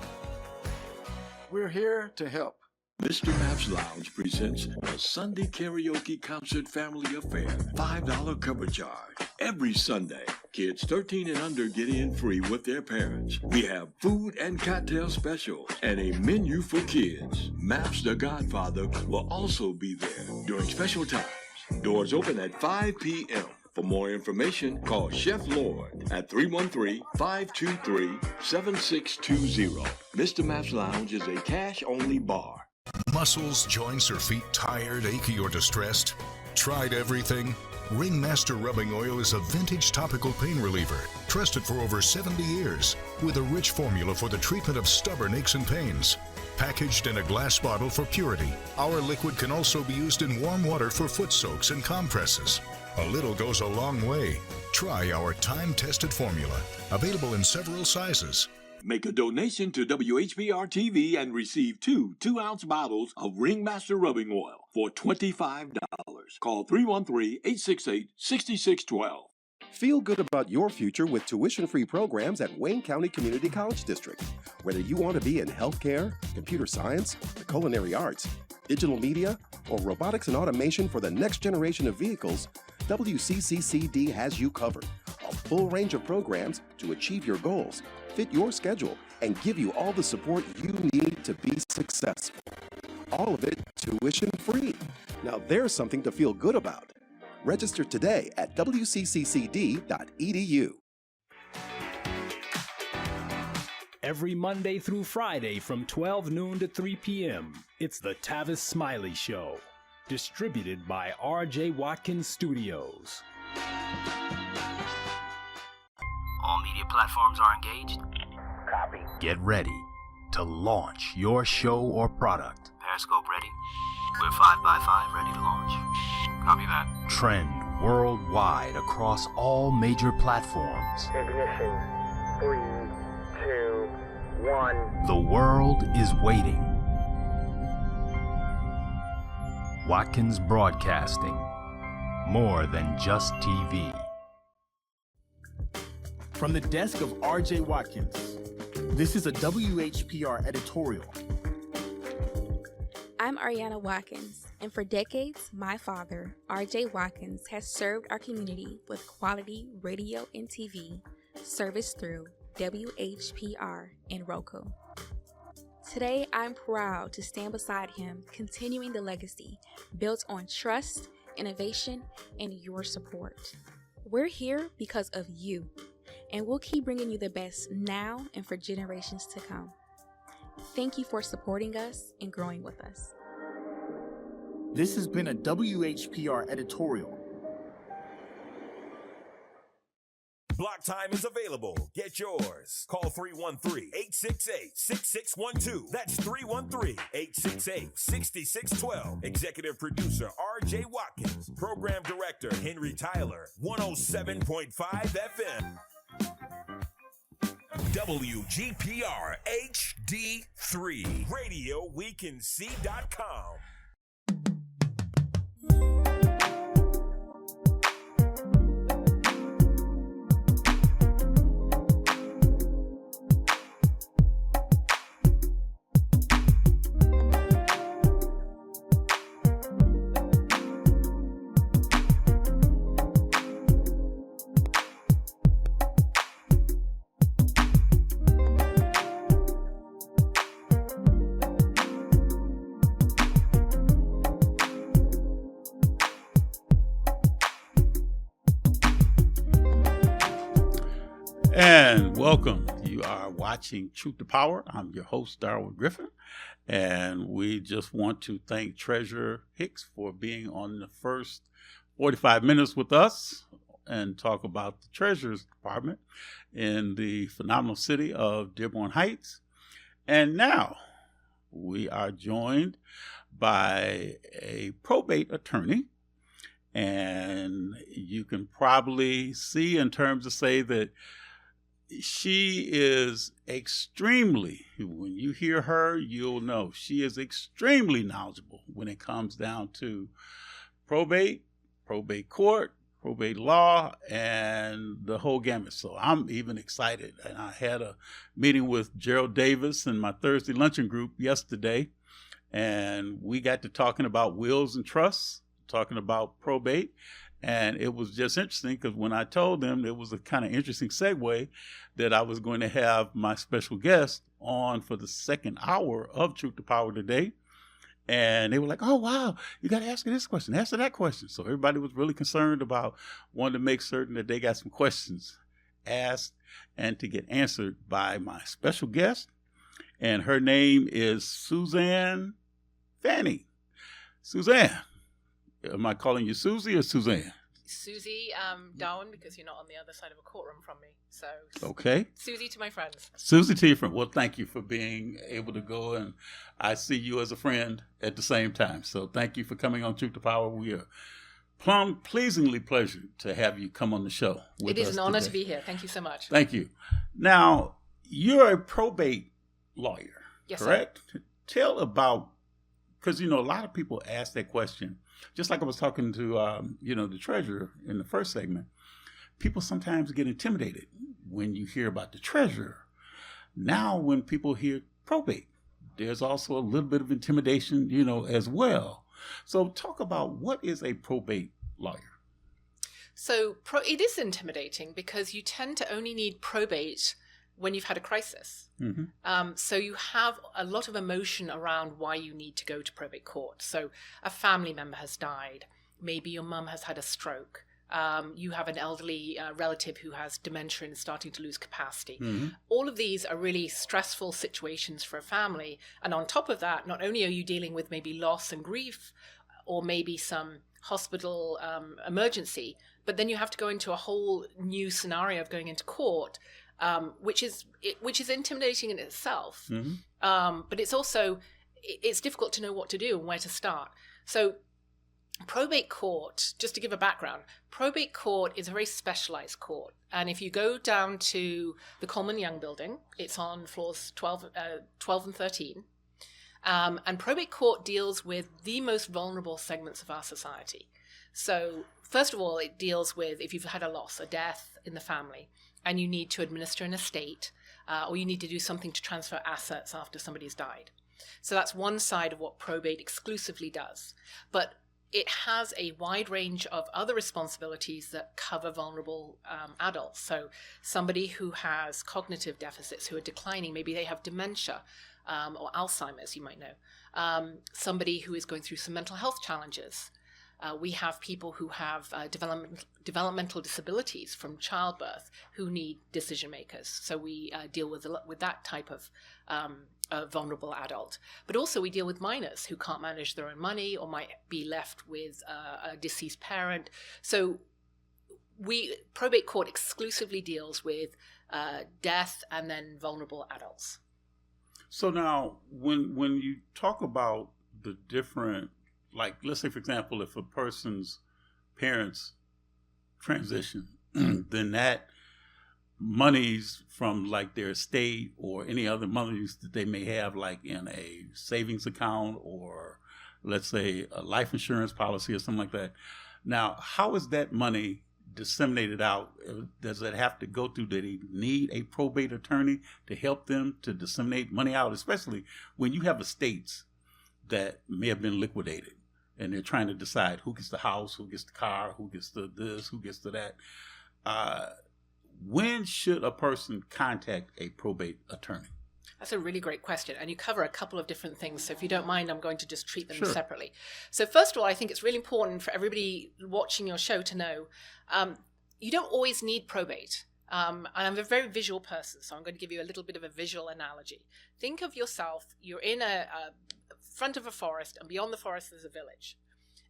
We're here to help. Mr. Maps Lounge presents a Sunday karaoke concert family affair. $5 cover charge. Every Sunday, kids 13 and under get in free with their parents. We have food and cocktail specials and a menu for kids. Maps the Godfather will also be there during special times. Doors open at 5 p.m. For more information, call Chef Lord at 313-523-7620. Mr. Maps Lounge is a cash-only bar. Muscles, joints, or feet tired, achy, or distressed? Tried everything? Ringmaster Rubbing Oil is a vintage topical pain reliever, trusted for over 70 years, with a rich formula for the treatment of stubborn aches and pains. Packaged in a glass bottle for purity, our liquid can also be used in warm water for foot soaks and compresses. A little goes a long way. Try our time-tested formula, available in several sizes. Make a donation to WHBR-TV and receive 2 2-ounce bottles of Ringmaster Rubbing Oil for $25. Call 313-868-6612. Feel good about your future with tuition-free programs at Wayne County Community College District. Whether you want to be in healthcare, computer science, the culinary arts, digital media, or robotics and automation for the next generation of vehicles, WCCCD has you covered. A full range of programs to achieve your goals, fit your schedule, and give you all the support you need to be successful. All of it tuition-free. Now there's something to feel good about. Register today at wcccd.edu. Every Monday through Friday from 12 noon to 3 p.m., it's the Tavis Smiley Show, distributed by R.J. Watkins Studios. All media platforms are engaged. Copy. Get ready to launch your show or product. Periscope ready. We're 5x5 ready to launch. Copy that. Trend worldwide across all major platforms. Ignition. 3, 2, 1. The world is waiting. Watkins Broadcasting. More than just TV. From the desk of R.J. Watkins, this is a WHPR editorial. I'm Ariana Watkins, and for decades, my father, R.J. Watkins, has served our community with quality radio and TV service through WHPR and Roku. Today, I'm proud to stand beside him, continuing the legacy built on trust, innovation, and your support. We're here because of you, and we'll keep bringing you the best now and for generations to come. Thank you for supporting us and growing with us. This has been a WHPR editorial. Block time is available. Get yours. Call 313-868-6612. That's 313-868-6612. Executive producer R.J. Watkins. Program director Henry Tyler. 107.5 FM. WGPR HD3. Radio we can see.com. And welcome. You are watching Truth to Power. I'm your host, Darwin Griffin. And we just want to thank Treasurer Hicks for being on the first 45 minutes with us and talk about the Treasurer's Department in the phenomenal city of Dearborn Heights. And now we are joined by a probate attorney. And you can probably see in terms of say that she is extremely, when you hear her, you'll know she is extremely knowledgeable when it comes down to probate, probate court, probate law, and the whole gamut. So I'm even excited. And I had a meeting with Gerald Davis and my Thursday luncheon group yesterday, and we got to talking about wills and trusts, talking about probate. And it was just interesting because when I told them, it was a kind of interesting segue that I was going to have my special guest on for the second hour of Truth to Power today. And they were like, oh, wow, you got to ask her this question, answer that question. So everybody was really concerned about wanting to make certain that they got some questions asked and to get answered by my special guest. And her name is Suzanne Fanning. Suzanne, am I calling you Susie or Suzanne? Susie Darwin, because you're not on the other side of a courtroom from me. So okay. Susie to my friends. Susie to your friend. Well, thank you for being able to go, and I see you as a friend at the same time. So thank you for coming on Truth to Power. We are pleasingly pleasured to have you come on the show with us. It is an honor today. to be here. Thank you so much. Thank you. Now, you're a probate lawyer, yes, correct? Sir. Tell about, because, you know, a lot of people ask that question. Just like I was talking to, the treasurer in the first segment, people sometimes get intimidated when you hear about the treasurer. Now, when people hear probate, there's also a little bit of intimidation, as well. So talk about what is a probate lawyer? So it is intimidating because you tend to only need probate when you've had a crisis. Mm-hmm. So you have a lot of emotion around why you need to go to probate court. So a family member has died. Maybe your mum has had a stroke. You have an elderly relative who has dementia and is starting to lose capacity. Mm-hmm. All of these are really stressful situations for a family. And on top of that, not only are you dealing with maybe loss and grief, or maybe some hospital emergency, but then you have to go into a whole new scenario of going into court, which is intimidating in itself. Mm-hmm. But it's difficult to know what to do and where to start. So probate court, just to give a background, probate court is a very specialized court. And if you go down to the Coleman Young building, it's on floors 12 and 13. And probate court deals with the most vulnerable segments of our society. So first of all, it deals with if you've had a loss, a death in the family, and you need to administer an estate, or you need to do something to transfer assets after somebody's died. So that's one side of what probate exclusively does. But it has a wide range of other responsibilities that cover vulnerable adults. So somebody who has cognitive deficits, who are declining, maybe they have dementia or Alzheimer's, you might know. Somebody who is going through some mental health challenges. We have people who have developmental disabilities from childbirth who need decision makers. So we deal with that type of vulnerable adult. But also we deal with minors who can't manage their own money or might be left with a deceased parent. So probate court exclusively deals with death and then vulnerable adults. So now when you talk about the different, like, let's say, for example, if a person's parents transition, then that monies from like their estate or any other monies that they may have, like in a savings account or let's say a life insurance policy or something like that. Now, how is that money disseminated out? Does it have to go through, do they need a probate attorney to help them to disseminate money out, especially when you have estates that may have been liquidated and they're trying to decide who gets the house, who gets the car, who gets the this, who gets the that? When should a person contact a probate attorney? That's a really great question. And you cover a couple of different things. So if you don't mind, I'm going to just treat them Sure. separately. So first of all, I think it's really important for everybody watching your show to know you don't always need probate. And I'm a very visual person, so I'm going to give you a little bit of a visual analogy. Think of yourself, you're in a front of a forest, and beyond the forest there's a village.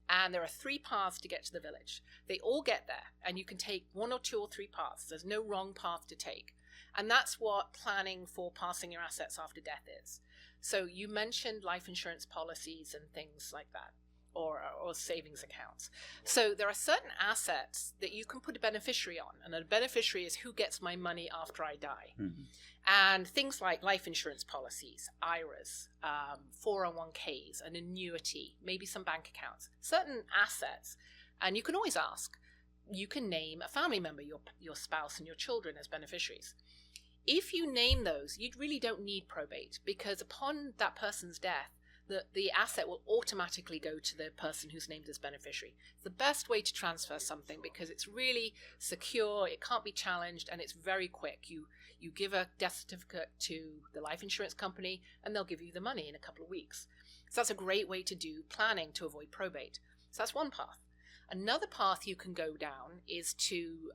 And there are 3 paths to get to the village. They all get there, and you can take 1 or 2 or 3 paths. There's no wrong path to take. And that's what planning for passing your assets after death is. So you mentioned life insurance policies and things like that, or savings accounts. So there are certain assets that you can put a beneficiary on, and a beneficiary is who gets my money after I die. Mm-hmm. And things like life insurance policies, IRAs, 401ks, an annuity, maybe some bank accounts, certain assets. And you can always ask, you can name a family member, your spouse and your children as beneficiaries. If you name those, you really don't need probate, because upon that person's death, the asset will automatically go to the person who's named as beneficiary. It's the best way to transfer something because it's really secure, it can't be challenged, and it's very quick. You give a death certificate to the life insurance company, and they'll give you the money in a couple of weeks. So that's a great way to do planning to avoid probate. So that's one path. Another path you can go down is to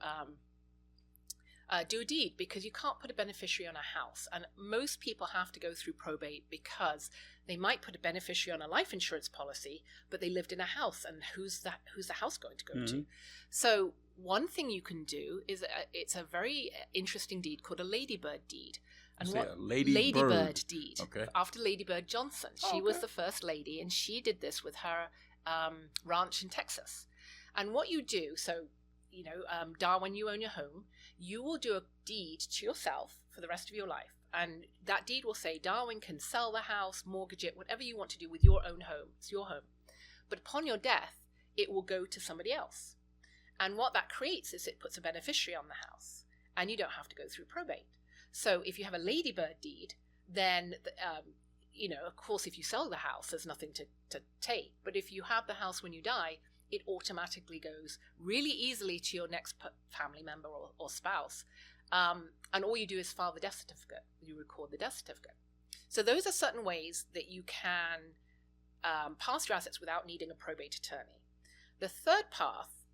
do a deed, because you can't put a beneficiary on a house. And most people have to go through probate because they might put a beneficiary on a life insurance policy, but they lived in a house, and who's the house going to go to? So one thing you can do is it's a very interesting deed called a ladybird deed. And what ladybird deed, okay, after Lady Bird Johnson. She was the first lady, and she did this with her ranch in Texas. And what you do, so Darwin, you own your home, you will do a deed to yourself for the rest of your life. And that deed will say Darwin can sell the house, mortgage it, whatever you want to do with your own home. It's your home. But upon your death, it will go to somebody else. And what that creates is it puts a beneficiary on the house, and you don't have to go through probate. So if you have a ladybird deed, then, of course, if you sell the house, there's nothing to take. But if you have the house when you die, it automatically goes really easily to your next family member or spouse. And all you do is file the death certificate. You record the death certificate. So those are certain ways that you can pass your assets without needing a probate attorney. The third path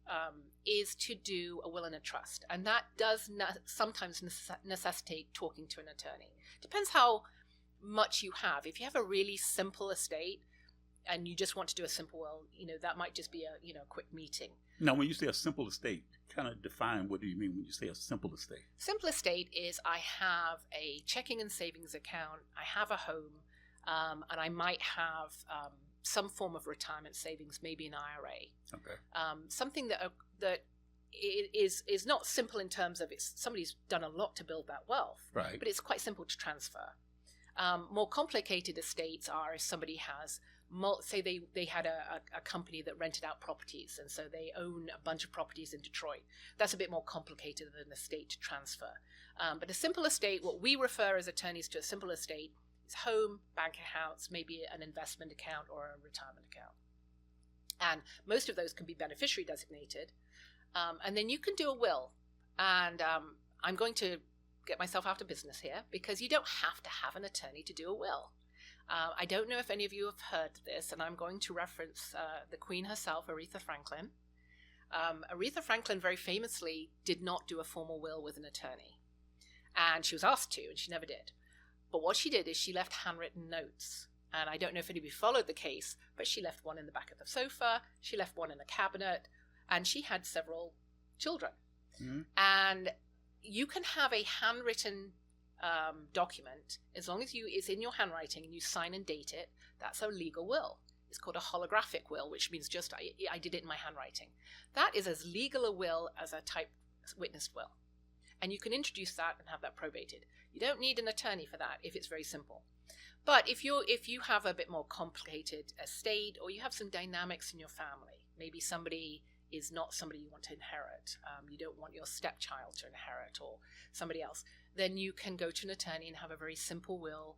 is to do a will and a trust. And that does sometimes necessitate talking to an attorney. Depends how much you have. If you have a really simple estate, and you just want to do a simple will, that might just be a quick meeting. Now, when you say a simple estate, kind of define what do you mean when you say a simple estate? Simple estate is I have a checking and savings account, I have a home, and I might have some form of retirement savings, maybe an IRA. Okay. Something that is not simple in terms of somebody's done a lot to build that wealth, right? But it's quite simple to transfer. More complicated estates are if somebody has, say they had a company that rented out properties, and so they own a bunch of properties in Detroit. That's a bit more complicated than an estate to transfer. But a simple estate, what we refer as attorneys to a simple estate, is home, bank accounts, maybe an investment account or a retirement account. And most of those can be beneficiary designated. And then you can do a will. And I'm going to get myself out of business here, because you don't have to have an attorney to do a will. I don't know if any of you have heard this, and I'm going to reference the Queen herself, Aretha Franklin. Aretha Franklin very famously did not do a formal will with an attorney. And she was asked to, and she never did. But what she did is she left handwritten notes. And I don't know if anybody followed the case, but she left one in the back of the sofa, she left one in a cabinet, and she had several children. Mm-hmm. And you can have a handwritten document, as long as it's in your handwriting and you sign and date it. That's a legal will. It's called a holographic will, which means just I did it in my handwriting. That is as legal a will as a typed witnessed will. And you can introduce that and have that probated. You don't need an attorney for that if it's very simple. But if you have a bit more complicated estate, or you have some dynamics in your family, maybe somebody is not somebody you want to inherit, you don't want your stepchild to inherit, or somebody else, then you can go to an attorney and have a very simple will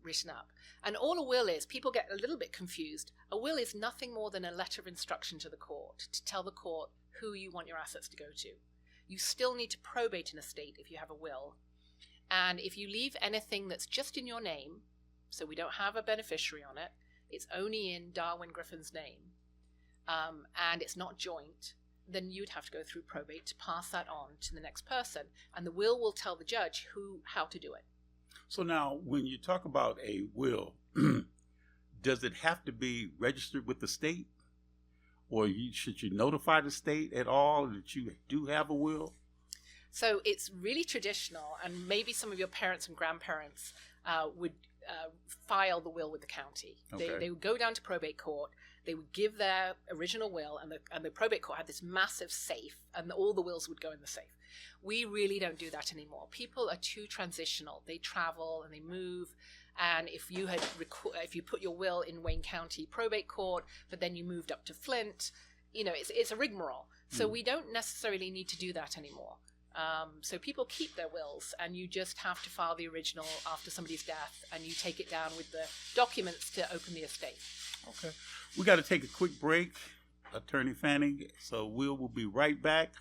written up. And all a will is, people get a little bit confused, a will is nothing more than a letter of instruction to the court to tell the court who you want your assets to go to. You still need to probate an estate if you have a will. And if you leave anything that's just in your name, so we don't have a beneficiary on it, it's only in Darwin Griffin's name, and it's not joint, then you'd have to go through probate to pass that on to the next person. And the will tell the judge how to do it. So now, when you talk about a will, does it have to be registered with the state? Or should you notify the state at all that you do have a will? So it's really traditional, and maybe some of your parents and grandparents would file the will with the county. Okay. They would go down to probate court. They would give their original will, and the probate court had this massive safe, and all the wills would go in the safe. We really don't do that anymore. People are too transitional. They travel and they move. And if you put your will in Wayne County probate court, but then you moved up to Flint, it's a rigmarole. So we don't necessarily need to do that anymore. So people keep their wills, and you just have to file the original after somebody's death, and you take it down with the documents to open the estate. Okay. We got to take a quick break, Attorney Fanning. So we'll be right back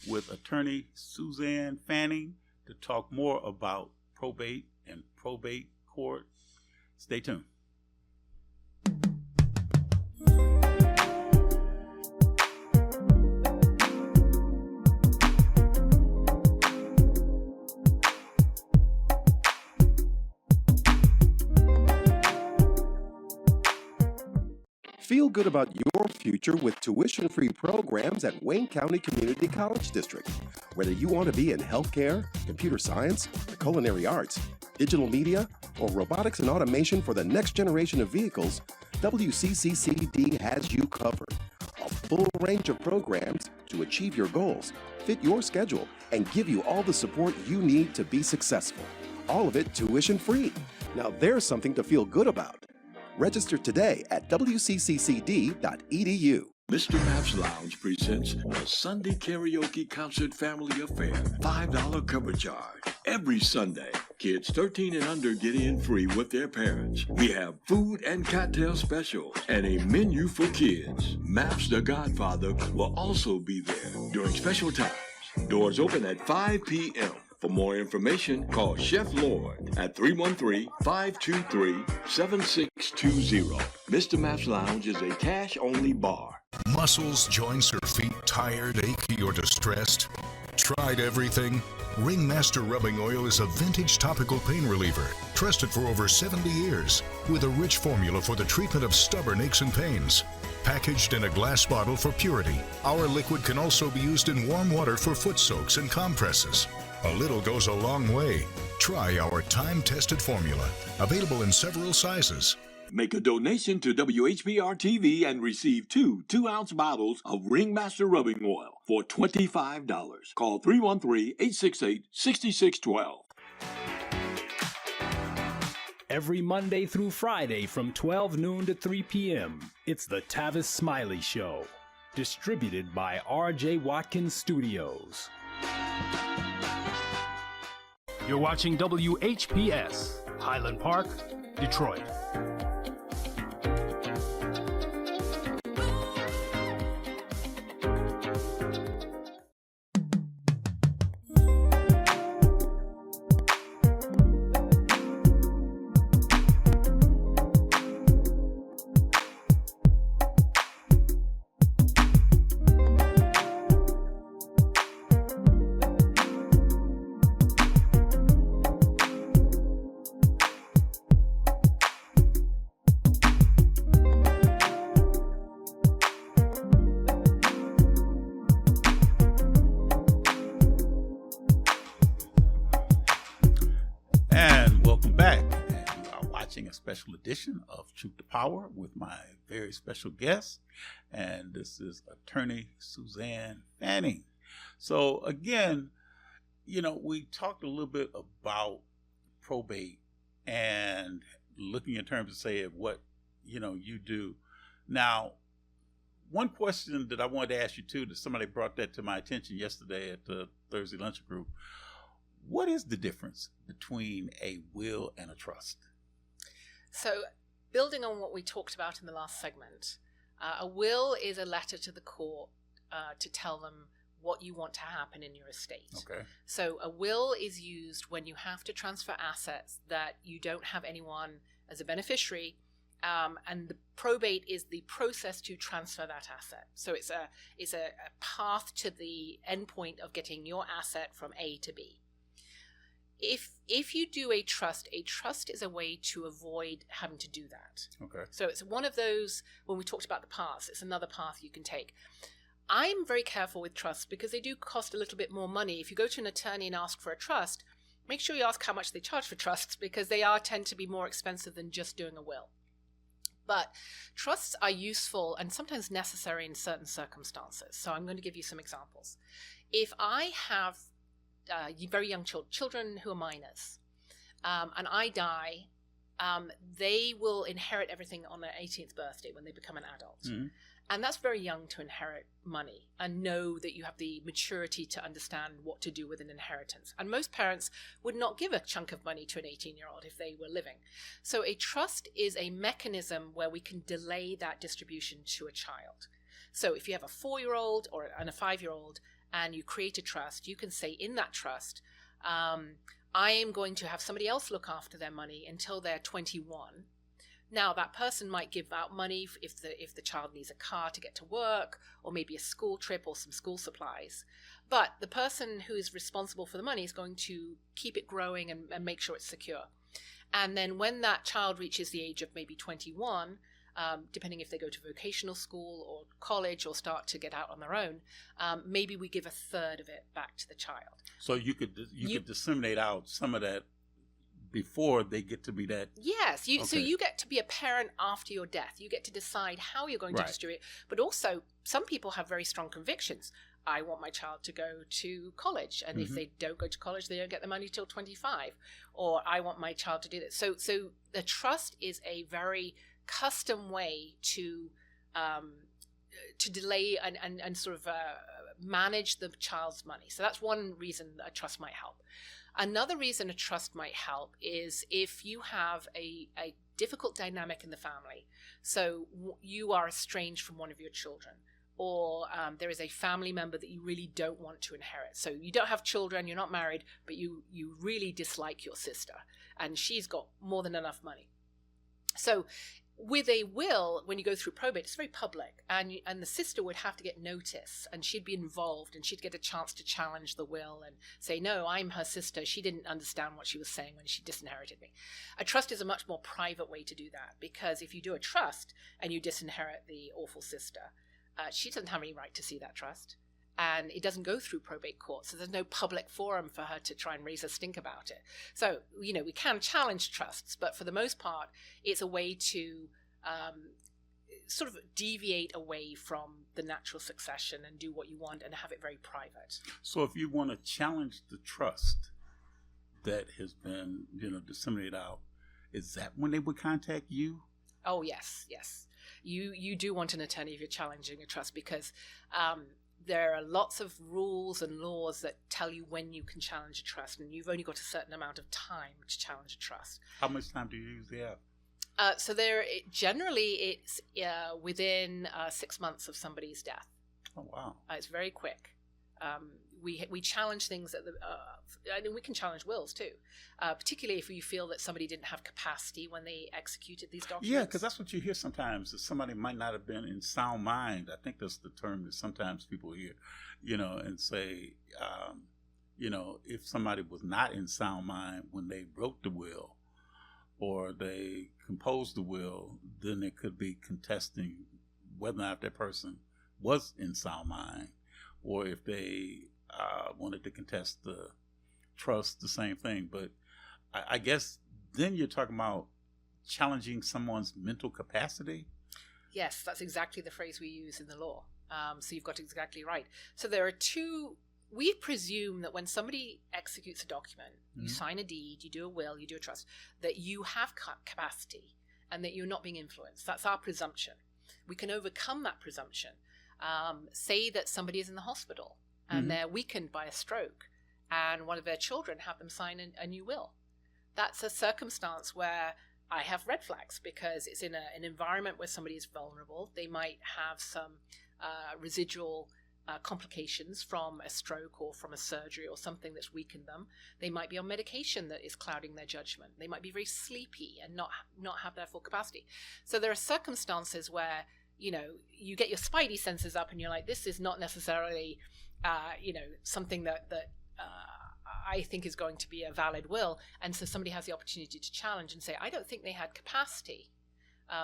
with Attorney Suzanne Fanning to talk more about probate and probate court. Stay tuned. Feel good about your future with tuition-free programs at Wayne County Community College District. Whether you want to be in healthcare, computer science, the culinary arts, digital media, or robotics and automation for the next generation of vehicles, WCCCD has you covered. A full range of programs to achieve your goals, fit your schedule, and give you all the support you need to be successful. All of it tuition-free. Now there's something to feel good about. Register today at wcccd.edu. Mr. Maps Lounge presents a Sunday Karaoke Concert Family Affair $5 cover charge. Every Sunday, kids 13 and under get in free with their parents. We have food and cocktail specials and a menu for kids. Maps the Godfather will also be there during special times. Doors open at 5 p.m. For more information, call Chef Lord at 313-523-7620. Mr. Maps Lounge is a cash-only bar. Muscles, joints, or feet tired, achy, or distressed? Tried everything? Ringmaster Rubbing Oil is a vintage topical pain reliever, trusted for over 70 years, with a rich formula for the treatment of stubborn aches and pains. Packaged in a glass bottle for purity, our liquid can also be used in warm water for foot soaks and compresses. A little goes a long way. Try our time-tested formula, available in several sizes. Make a donation to WHPR-TV and receive 2 2-ounce bottles of Ringmaster Rubbing Oil for $25. Call 313-868-6612. Every Monday through Friday from 12 noon to 3 p.m., it's the Tavis Smiley Show. Distributed by R.J. Watkins Studios. You're watching WHPS, Highland Park, Detroit. Special edition of Truth to Power with my very special guest, and this is Attorney Suzanne Fanning. So again, we talked a little bit about probate and looking in terms of say of what you do. Now, one question that I wanted to ask you too, that somebody brought that to my attention yesterday at the Thursday Lunch Group. What is the difference between a will and a trust? So, building on what we talked about in the last segment, a will is a letter to the court to tell them what you want to happen in your estate. Okay. So, a will is used when you have to transfer assets that you don't have anyone as a beneficiary, and the probate is the process to transfer that asset. So, it's a path to the endpoint of getting your asset from A to B. If you do a trust is a way to avoid having to do that. Okay. So it's one of those, when we talked about the paths, it's another path you can take. I'm very careful with trusts because they do cost a little bit more money. If you go to an attorney and ask for a trust, make sure you ask how much they charge for trusts, because they tend to be more expensive than just doing a will. But trusts are useful and sometimes necessary in certain circumstances. So I'm going to give you some examples. If I have very young children who are minors, and I die, they will inherit everything on their 18th birthday when they become an adult. Mm-hmm. And that's very young to inherit money and know that you have the maturity to understand what to do with an inheritance. And most parents would not give a chunk of money to an 18-year-old if they were living. So a trust is a mechanism where we can delay that distribution to a child. So if you have a 4-year-old and a 5-year-old and you create a trust, you can say in that trust, I am going to have somebody else look after their money until they're 21. Now, that person might give out money if the child needs a car to get to work, or maybe a school trip or some school supplies. But the person who is responsible for the money is going to keep it growing and make sure it's secure. And then when that child reaches the age of maybe 21, depending if they go to vocational school or college or start to get out on their own, maybe we give a third of it back to the child. So you could disseminate out some of that before they get to be that. Yes. So you get to be a parent after your death. You get to decide how you're going to distribute. But also, some people have very strong convictions. I want my child to go to college. And if they don't go to college, they don't get the money till 25. Or I want my child to do this. So the trust is a very custom way to delay and sort of manage the child's money. So that's one reason a trust might help. Another reason a trust might help is if you have a difficult dynamic in the family. So you are estranged from one of your children, or there is a family member that you really don't want to inherit. So you don't have children, you're not married, but you really dislike your sister, and she's got more than enough money. So with a will, when you go through probate, it's very public, and the sister would have to get notice, and she'd be involved, and she'd get a chance to challenge the will and say, no, I'm her sister. She didn't understand what she was saying when she disinherited me. A trust is a much more private way to do that, because if you do a trust and you disinherit the awful sister, she doesn't have any right to see that trust, and it doesn't go through probate court, so there's no public forum for her to try and raise a stink about it. So, we can challenge trusts, but for the most part, it's a way to sort of deviate away from the natural succession and do what you want and have it very private. So if you want to challenge the trust that has been, disseminated out, is that when they would contact you? Oh, yes. You do want an attorney if you're challenging a trust, because there are lots of rules and laws that tell you when you can challenge a trust, and you've only got a certain amount of time to challenge a trust. How much time do you usually have? So generally it's within 6 months of somebody's death. Oh, wow. It's very quick. We challenge things and we can challenge wills too, particularly if you feel that somebody didn't have capacity when they executed these documents. Yeah, because that's what you hear sometimes, that somebody might not have been in sound mind. I think that's the term that sometimes people hear, and say, if somebody was not in sound mind when they wrote the will, or they composed the will, then it could be contesting whether or not that person was in sound mind, or if they wanted to contest the trust, the same thing. But I guess then you're talking about challenging someone's mental capacity? Yes, that's exactly the phrase we use in the law. So you've got it exactly right. So there are two. We presume that when somebody executes a document, you sign a deed, you do a will, you do a trust, that you have capacity and that you're not being influenced. That's our presumption. We can overcome that presumption. Say that somebody is in the hospital and they're weakened by a stroke, and one of their children have them sign a new will. That's a circumstance where I have red flags, because it's in an environment where somebody is vulnerable. They might have some residual complications from a stroke or from a surgery or something that's weakened them. They might be on medication that is clouding their judgment. They might be very sleepy and not have their full capacity. So there are circumstances where, you get your spidey senses up and you're like, this is not necessarily, something that I think is going to be a valid will. And so somebody has the opportunity to challenge and say, I don't think they had capacity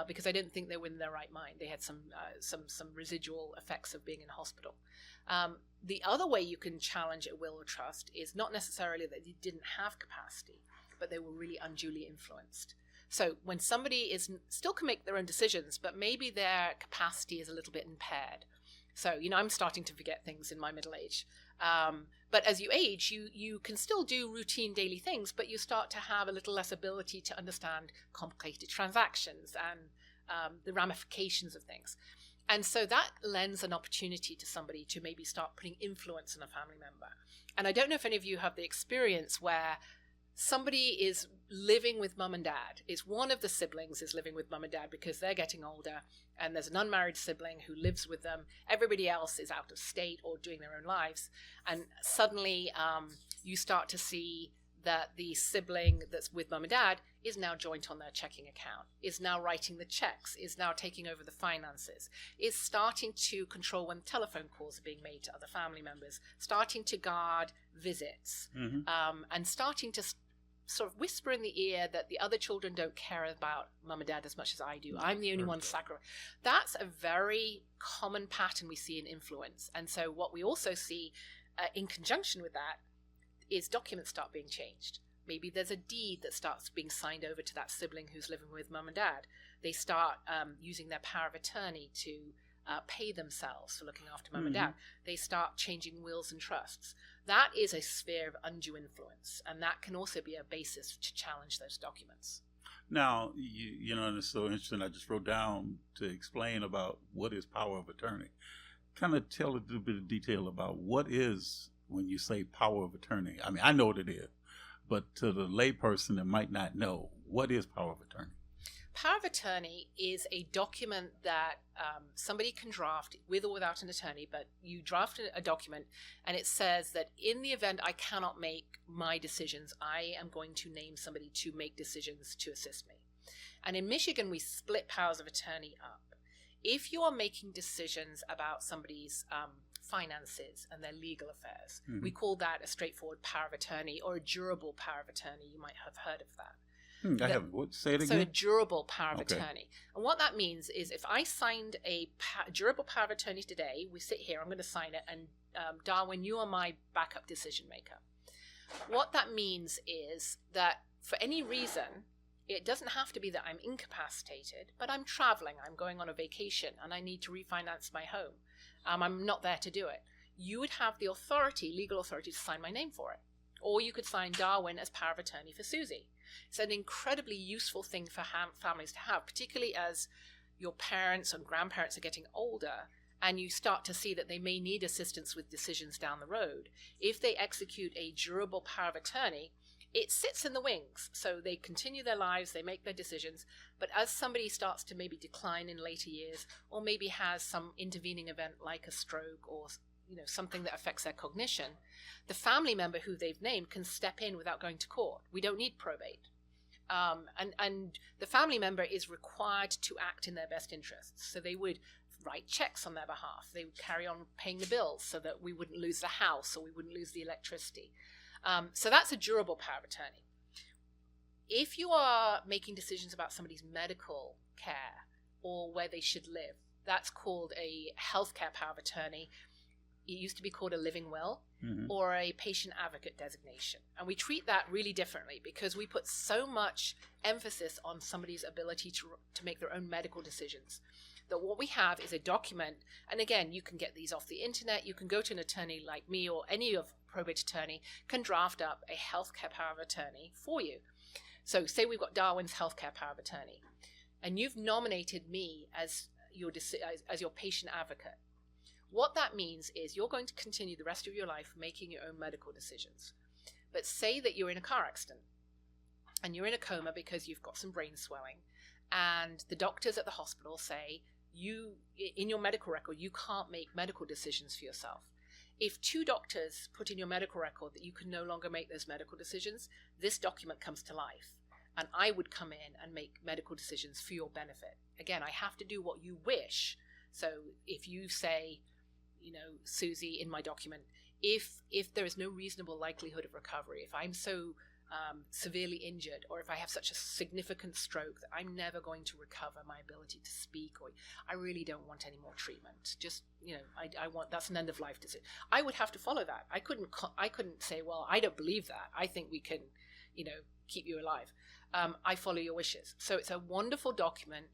because I didn't think they were in their right mind. They had some residual effects of being in hospital. The other way you can challenge a will or trust is not necessarily that they didn't have capacity, but they were really unduly influenced. So when somebody still can make their own decisions, but maybe their capacity is a little bit impaired. So, I'm starting to forget things in my middle age. But as you age, you can still do routine daily things, but you start to have a little less ability to understand complicated transactions and the ramifications of things. And so that lends an opportunity to somebody to maybe start putting influence on a family member. And I don't know if any of you have the experience where somebody is living with mum and dad. It's one of the siblings is living with mum and dad because they're getting older, and there's an unmarried sibling who lives with them. Everybody else is out of state or doing their own lives. And suddenly you start to see that the sibling that's with mum and dad is now joint on their checking account, is now writing the checks, is now taking over the finances, is starting to control when telephone calls are being made to other family members, starting to guard visits, and starting to sort of whisper in the ear that the other children don't care about mum and dad as much as I do. I'm the only one sacrificed. That's a very common pattern we see in influence. And so what we also see in conjunction with that is documents start being changed. Maybe there's a deed that starts being signed over to that sibling who's living with mum and dad. They start using their power of attorney to pay themselves for looking after mum and dad. They start changing wills and trusts. That is a sphere of undue influence, and that can also be a basis to challenge those documents. Now, and it's so interesting, I just wrote down to explain about what is power of attorney. Kind of tell a little bit of detail about what is, when you say power of attorney. I mean, I know what it is, but to the layperson that might not know, what is power of attorney? Power of attorney is a document that somebody can draft with or without an attorney, but you draft a document and it says that in the event I cannot make my decisions, I am going to name somebody to make decisions to assist me. And in Michigan, we split powers of attorney up. If you are making decisions about somebody's finances and their legal affairs, we call that a straightforward power of attorney or a durable power of attorney. You might have heard of that. I haven't. Say it again. So a durable power of attorney. And what that means is if I signed a durable power of attorney today, we sit here, I'm going to sign it, and Darwin, you are my backup decision maker. What that means is that for any reason, it doesn't have to be that I'm incapacitated, but I'm traveling, I'm going on a vacation, and I need to refinance my home. I'm not there to do it. You would have the authority, legal authority, to sign my name for it. Or you could sign Darwin as power of attorney for Susie. It's an incredibly useful thing for families to have, particularly as your parents and grandparents are getting older and you start to see that they may need assistance with decisions down the road. If they execute a durable power of attorney, it sits in the wings. So they continue their lives, they make their decisions, but as somebody starts to maybe decline in later years, or maybe has some intervening event like a stroke or something that affects their cognition, the family member who they've named can step in without going to court. We don't need probate. And the family member is required to act in their best interests. So they would write checks on their behalf. They would carry on paying the bills so that we wouldn't lose the house or we wouldn't lose the electricity. So that's a durable power of attorney. If you are making decisions about somebody's medical care or where they should live, that's called a healthcare power of attorney. It used to be called a living will or a patient advocate designation. And we treat that really differently because we put so much emphasis on somebody's ability to make their own medical decisions that what we have is a document. And again, you can get these off the internet. You can go to an attorney like me or any of probate attorney can draft up a healthcare power of attorney for you. So say we've got Darwin's healthcare power of attorney and you've nominated me as your patient advocate. What that means is you're going to continue the rest of your life making your own medical decisions. But say that you're in a car accident and you're in a coma because you've got some brain swelling and the doctors at the hospital say, in your medical record, you can't make medical decisions for yourself. If two doctors put in your medical record that you can no longer make those medical decisions, this document comes to life. And I would come in and make medical decisions for your benefit. Again, I have to do what you wish. So if you say, Susie, in my document, if there is no reasonable likelihood of recovery, if I'm so severely injured, or if I have such a significant stroke that I'm never going to recover my ability to speak, or I really don't want any more treatment. Just, I want, that's an end of life decision. I would have to follow that. I couldn't say, well, I don't believe that. I think we can, keep you alive. I follow your wishes. So it's a wonderful document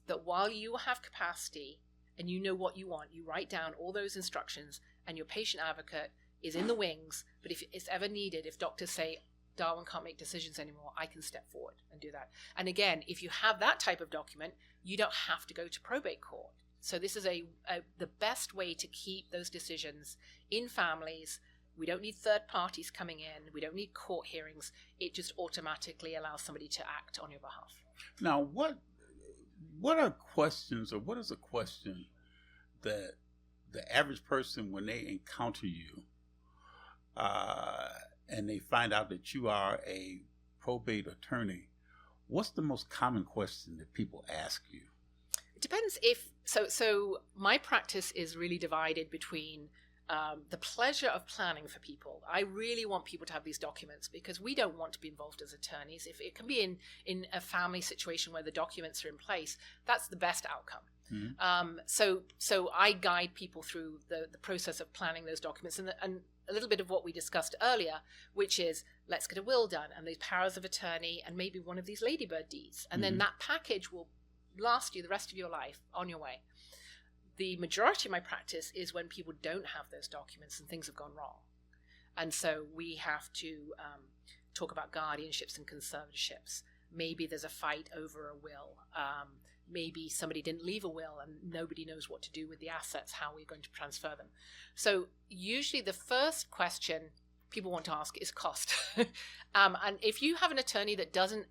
that while you have capacity and you know what you want, you write down all those instructions, and your patient advocate is in the wings. But if it's ever needed, if doctors say, Darwin can't make decisions anymore, I can step forward and do that. And again, if you have that type of document, you don't have to go to probate court. So this is the best way to keep those decisions in families. We don't need third parties coming in. We don't need court hearings. It just automatically allows somebody to act on your behalf. Now, what are questions, or what is a question that the average person, when they encounter you, and they find out that you are a probate attorney, what's the most common question that people ask you? It depends if, so my practice is really divided between the pleasure of planning for people. I really want people to have these documents because we don't want to be involved as attorneys. If it can be in a family situation where the documents are in place, that's the best outcome. Mm-hmm. So I guide people through the process of planning those documents, and a little bit of what we discussed earlier, which is let's get a will done and these powers of attorney and maybe one of these ladybird deeds. And then that package will last you the rest of your life on your way. The majority of my practice is when people don't have those documents and things have gone wrong. And so we have to talk about guardianships and conservatorships. Maybe there's a fight over a will. Maybe somebody didn't leave a will and nobody knows what to do with the assets, how we're going to transfer them. So usually the first question people want to ask is cost. And if you have an attorney that doesn't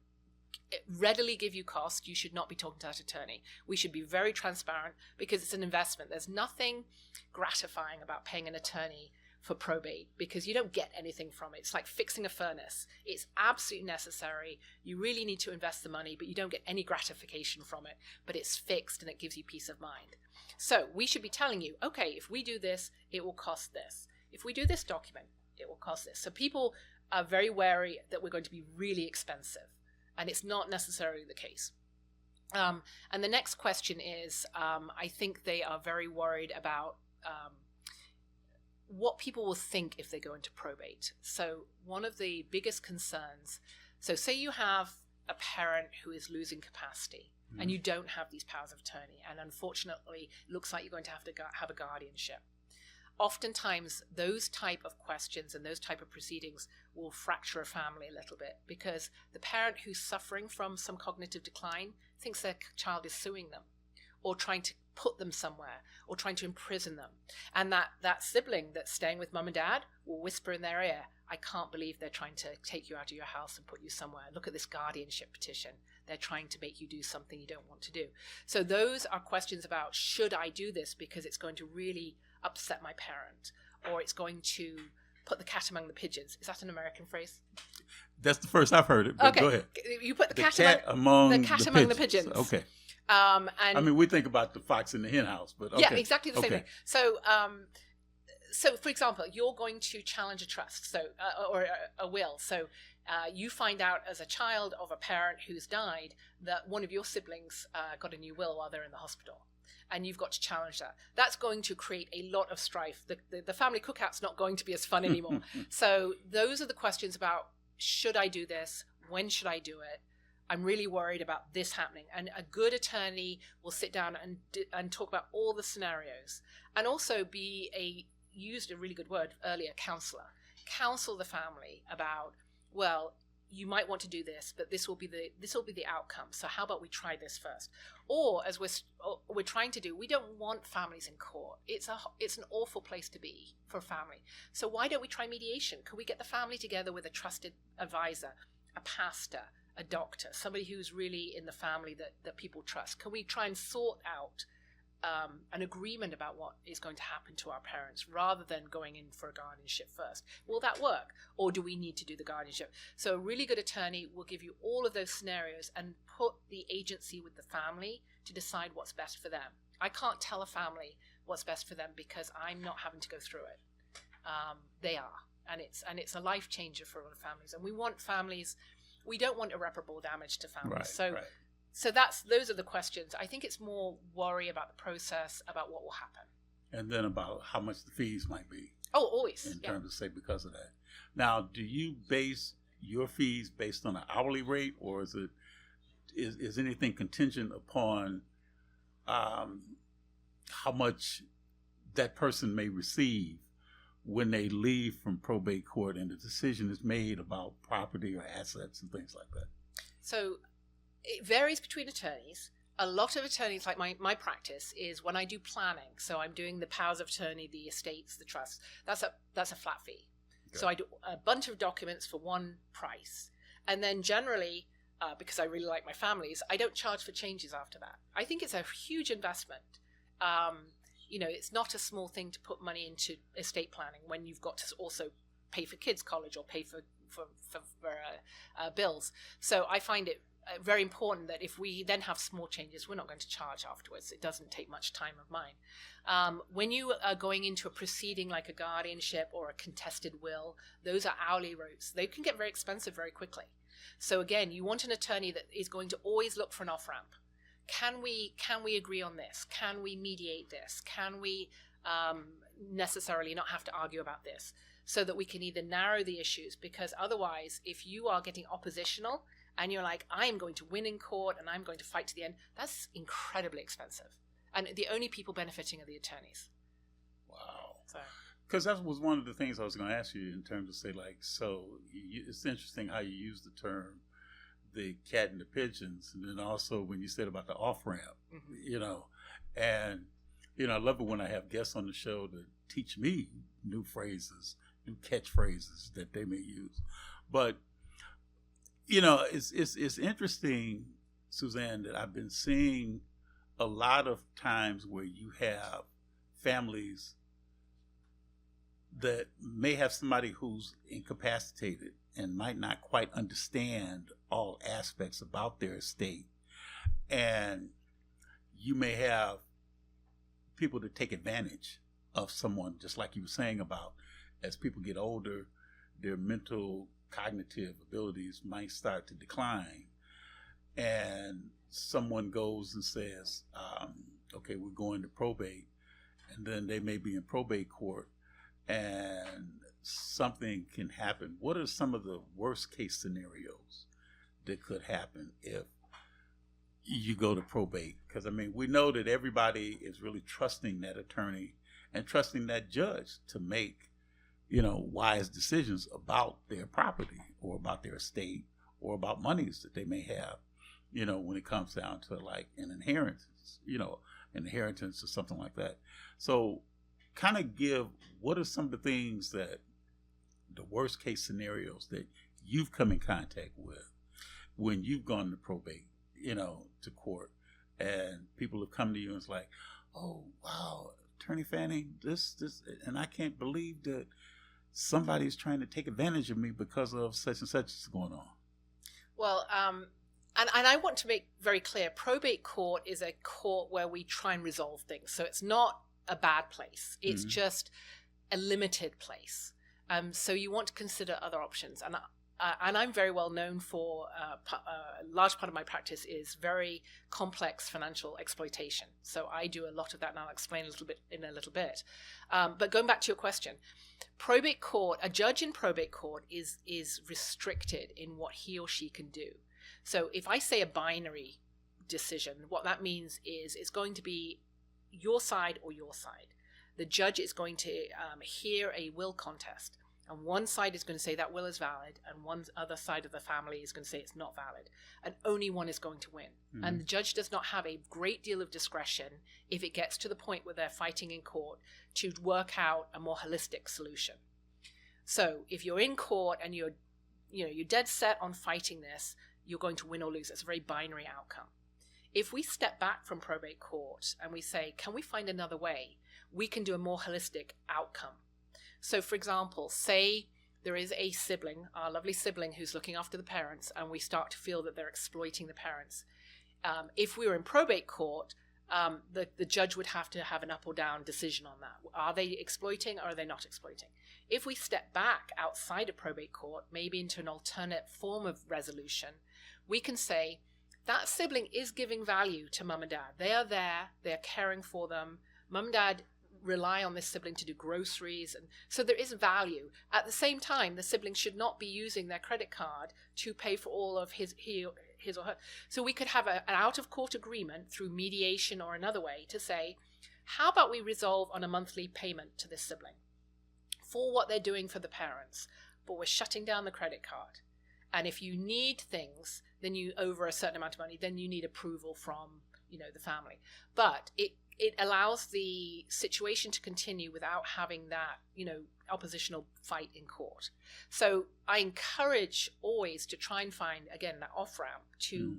readily give you cost, you should not be talking to that attorney. We should be very transparent because it's an investment. There's nothing gratifying about paying an attorney for probate because you don't get anything from it. It's like fixing a furnace. It's absolutely necessary. You really need to invest the money, but you don't get any gratification from it. But it's fixed and it gives you peace of mind. So we should be telling you, okay, if we do this, it will cost this. If we do this document, it will cost this. So people are very wary that we're going to be really expensive. And it's not necessarily the case. And the next question is, I think they are very worried about what people will think if they go into probate. So one of the biggest concerns, so say you have a parent who is losing capacity and you don't have these powers of attorney, and unfortunately it looks like you're going to have a guardianship. Oftentimes those type of questions and those type of proceedings will fracture a family a little bit because the parent who's suffering from some cognitive decline thinks their child is suing them or trying to put them somewhere or trying to imprison them. And that sibling that's staying with mum and dad will whisper in their ear, I can't believe they're trying to take you out of your house and put you somewhere. Look at this guardianship petition. They're trying to make you do something you don't want to do. So those are questions about, should I do this because it's going to really upset my parent, or it's going to put the cat among the pigeons. Is that an American phrase? That's the first I've heard it, but go ahead. You put the cat among the pigeons. Okay. And I mean, we think about the fox in the hen house, but okay. Yeah, exactly the same thing. So, so for example, you're going to challenge a trust, or a will. So you find out as a child of a parent who's died that one of your siblings got a new will while they're in the hospital. And you've got to challenge that. That's going to create a lot of strife. The family cookout's not going to be as fun anymore. So those are the questions about, should I do this? When should I do it? I'm really worried about this happening. And a good attorney will sit down and talk about all the scenarios, and also used a really good word earlier, counselor. Counsel the family about, well, you might want to do this, but this will be the outcome. So how about we try this first? Or as we're trying to do, we don't want families in court. It's an awful place to be for a family. So why don't we try mediation? Can we get the family together with a trusted advisor, a pastor, a doctor, somebody who's really in the family that people trust? Can we try and sort out an agreement about what is going to happen to our parents rather than going in for a guardianship first? Will that work? Or do we need to do the guardianship? So a really good attorney will give you all of those scenarios and put the agency with the family to decide what's best for them. I can't tell a family what's best for them because I'm not having to go through it. They are. and it's a life changer for a lot of families. And we don't want irreparable damage to families. Right, So those are the questions. I think it's more worry about the process, about what will happen. And then about how much the fees might be. Oh, always. In terms of, say, because of that. Now, do you base your fees based on an hourly rate, or is anything contingent upon how much that person may receive when they leave from probate court and the decision is made about property or assets and things like that? So it varies between attorneys. A lot of attorneys, like my practice, is when I do planning. So I'm doing the powers of attorney, the estates, the trust. That's a flat fee. Okay. So I do a bunch of documents for one price. And then generally, because I really like my families, I don't charge for changes after that. I think it's a huge investment. It's not a small thing to put money into estate planning when you've got to also pay for kids' college or pay for bills. So I find it very important that if we then have small changes, we're not going to charge afterwards. It doesn't take much time of mine. When you are going into a proceeding like a guardianship or a contested will, those are hourly rates. They can get very expensive very quickly. So again, you want an attorney that is going to always look for an off-ramp. Can we agree on this? Can we mediate this? Can we necessarily not have to argue about this? So that we can either narrow the issues, because otherwise, if you are getting oppositional and you're like, I am going to win in court and I'm going to fight to the end, that's incredibly expensive. And the only people benefiting are the attorneys. Wow. So. Because that was one of the things I was going to ask you in terms of, say, like, so it's interesting how you use the term, the cat and the pigeons, and then also when you said about the off-ramp, and, I love it when I have guests on the show to teach me new phrases, new catchphrases that they may use. But, it's interesting, Suzanne, that I've been seeing a lot of times where you have families that may have somebody who's incapacitated and might not quite understand all aspects about their estate. And you may have people that take advantage of someone, just like you were saying about, as people get older, their mental cognitive abilities might start to decline. And someone goes and says, okay, we're going to probate. And then they may be in probate court and something can happen. What are some of the worst case scenarios that could happen if you go to probate? Because, we know that everybody is really trusting that attorney and trusting that judge to make, wise decisions about their property or about their estate or about monies that they may have, when it comes down to like an inheritance or something like that. So kind of give, what are some of the things that the worst case scenarios that you've come in contact with when you've gone to probate, to court, and people have come to you and it's like, oh, wow, Attorney Fanning, this, and I can't believe that somebody's trying to take advantage of me because of such and such is going on. Well, and I want to make very clear, probate court is a court where we try and resolve things. So it's not a bad place. It's just a limited place. So you want to consider other options. And I'm very well known for, a large part of my practice is very complex financial exploitation. So I do a lot of that, and I'll explain in a little bit. But going back to your question, probate court, a judge in probate court is restricted in what he or she can do. So if I say a binary decision, what that means is it's going to be your side or your side. The judge is going to hear a will contest. And one side is going to say that will is valid, and one other side of the family is going to say it's not valid. And only one is going to win. Mm-hmm. And the judge does not have a great deal of discretion if it gets to the point where they're fighting in court to work out a more holistic solution. So if you're in court and you're dead set on fighting this, you're going to win or lose. It's a very binary outcome. If we step back from probate court and we say, can we find another way? We can do a more holistic outcome. So, for example, say there is a sibling, our lovely sibling, who's looking after the parents, and we start to feel that they're exploiting the parents. If we were in probate court, the judge would have to have an up or down decision on that. Are they exploiting or are they not exploiting? If we step back outside of probate court, maybe into an alternate form of resolution, we can say that sibling is giving value to mum and dad. They are there, they're caring for them. Mum and dad rely on this sibling to do groceries, and so there is value. At the same time, the sibling should not be using their credit card to pay for all of his or her. So we could have an out-of-court agreement through mediation or another way to say, how about we resolve on a monthly payment to this sibling for what they're doing for the parents, but we're shutting down the credit card. And if you need things, then you over a certain amount of money, then you need approval from, the family. But it allows the situation to continue without having that, oppositional fight in court. So I encourage always to try and find, again, that off-ramp to,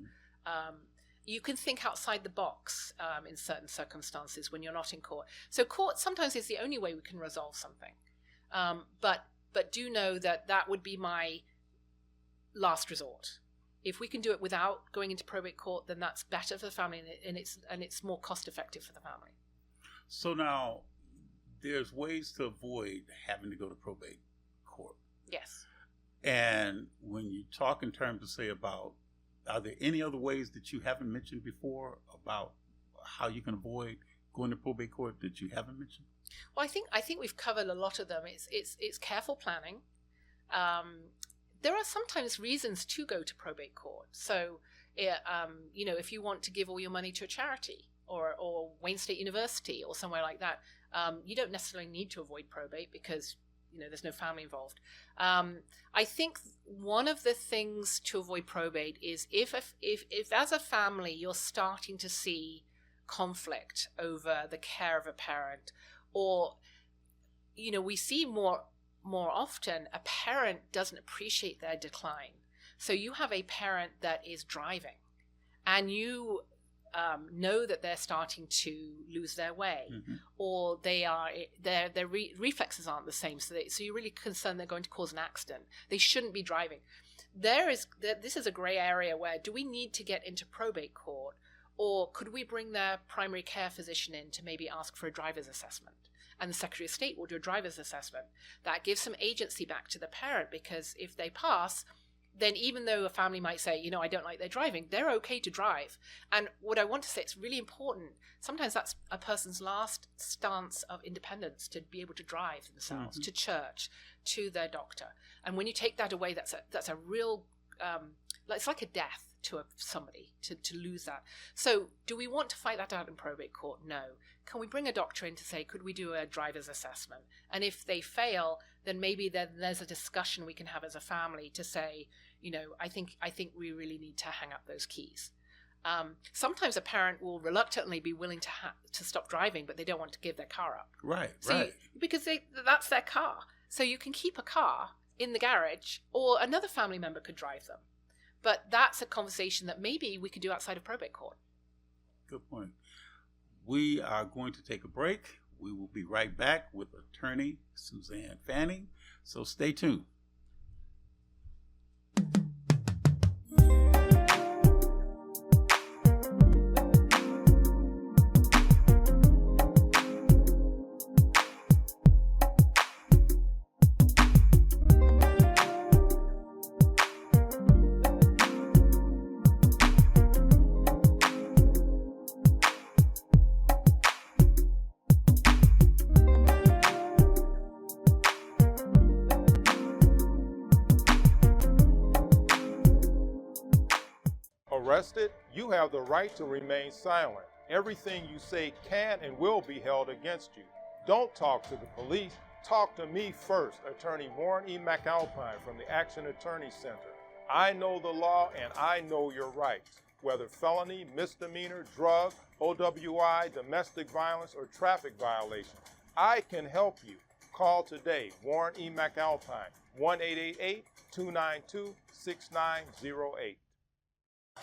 you can think outside the box in certain circumstances when you're not in court. So court sometimes is the only way we can resolve something. But do know that would be my last resort. If we can do it without going into probate court, then that's better for the family, and it's more cost effective for the family. So now, there's ways to avoid having to go to probate court. Yes. And when you talk in terms of, say, about, are there any other ways that you haven't mentioned before about how you can avoid going to probate court that you haven't mentioned? Well, I think we've covered a lot of them. It's careful planning. There are sometimes reasons to go to probate court. So, if you want to give all your money to a charity or Wayne State University or somewhere like that, you don't necessarily need to avoid probate because, there's no family involved. I think one of the things to avoid probate is if as a family you're starting to see conflict over the care of a parent, or, we see more often a parent doesn't appreciate their decline. So you have a parent that is driving and you know that they're starting to lose their way, or their reflexes aren't the same. So you're really concerned they're going to cause an accident. They shouldn't be driving. This is a gray area where do we need to get into probate court, or could we bring their primary care physician in to maybe ask for a driver's assessment? And the Secretary of State will do a driver's assessment. That gives some agency back to the parent, because if they pass, then even though a family might say, I don't like their driving, they're okay to drive. And what I want to say, it's really important. Sometimes that's a person's last stance of independence, to be able to drive themselves to church, to their doctor. And when you take that away, that's a real, it's like a death to somebody to lose that. So do we want to fight that out in probate court? No. Can we bring a doctor in to say, could we do a driver's assessment? And if they fail, then maybe there's a discussion we can have as a family to say, I think we really need to hang up those keys. Sometimes a parent will reluctantly be willing to stop driving, but they don't want to give their car up. Right. Because that's their car. So you can keep a car in the garage, or another family member could drive them. But that's a conversation that maybe we could do outside of probate court. Good point. We are going to take a break. We will be right back with attorney Suzanne Fanning. So stay tuned. Arrested, you have the right to remain silent. Everything you say can and will be held against you. Don't talk to the police. Talk to me first, Attorney Warren E. McAlpine from the Action Attorney Center. I know the law and I know your rights. Whether felony, misdemeanor, drug, OWI, domestic violence, or traffic violation, I can help you. Call today, Warren E. McAlpine, 1-888-292-6908.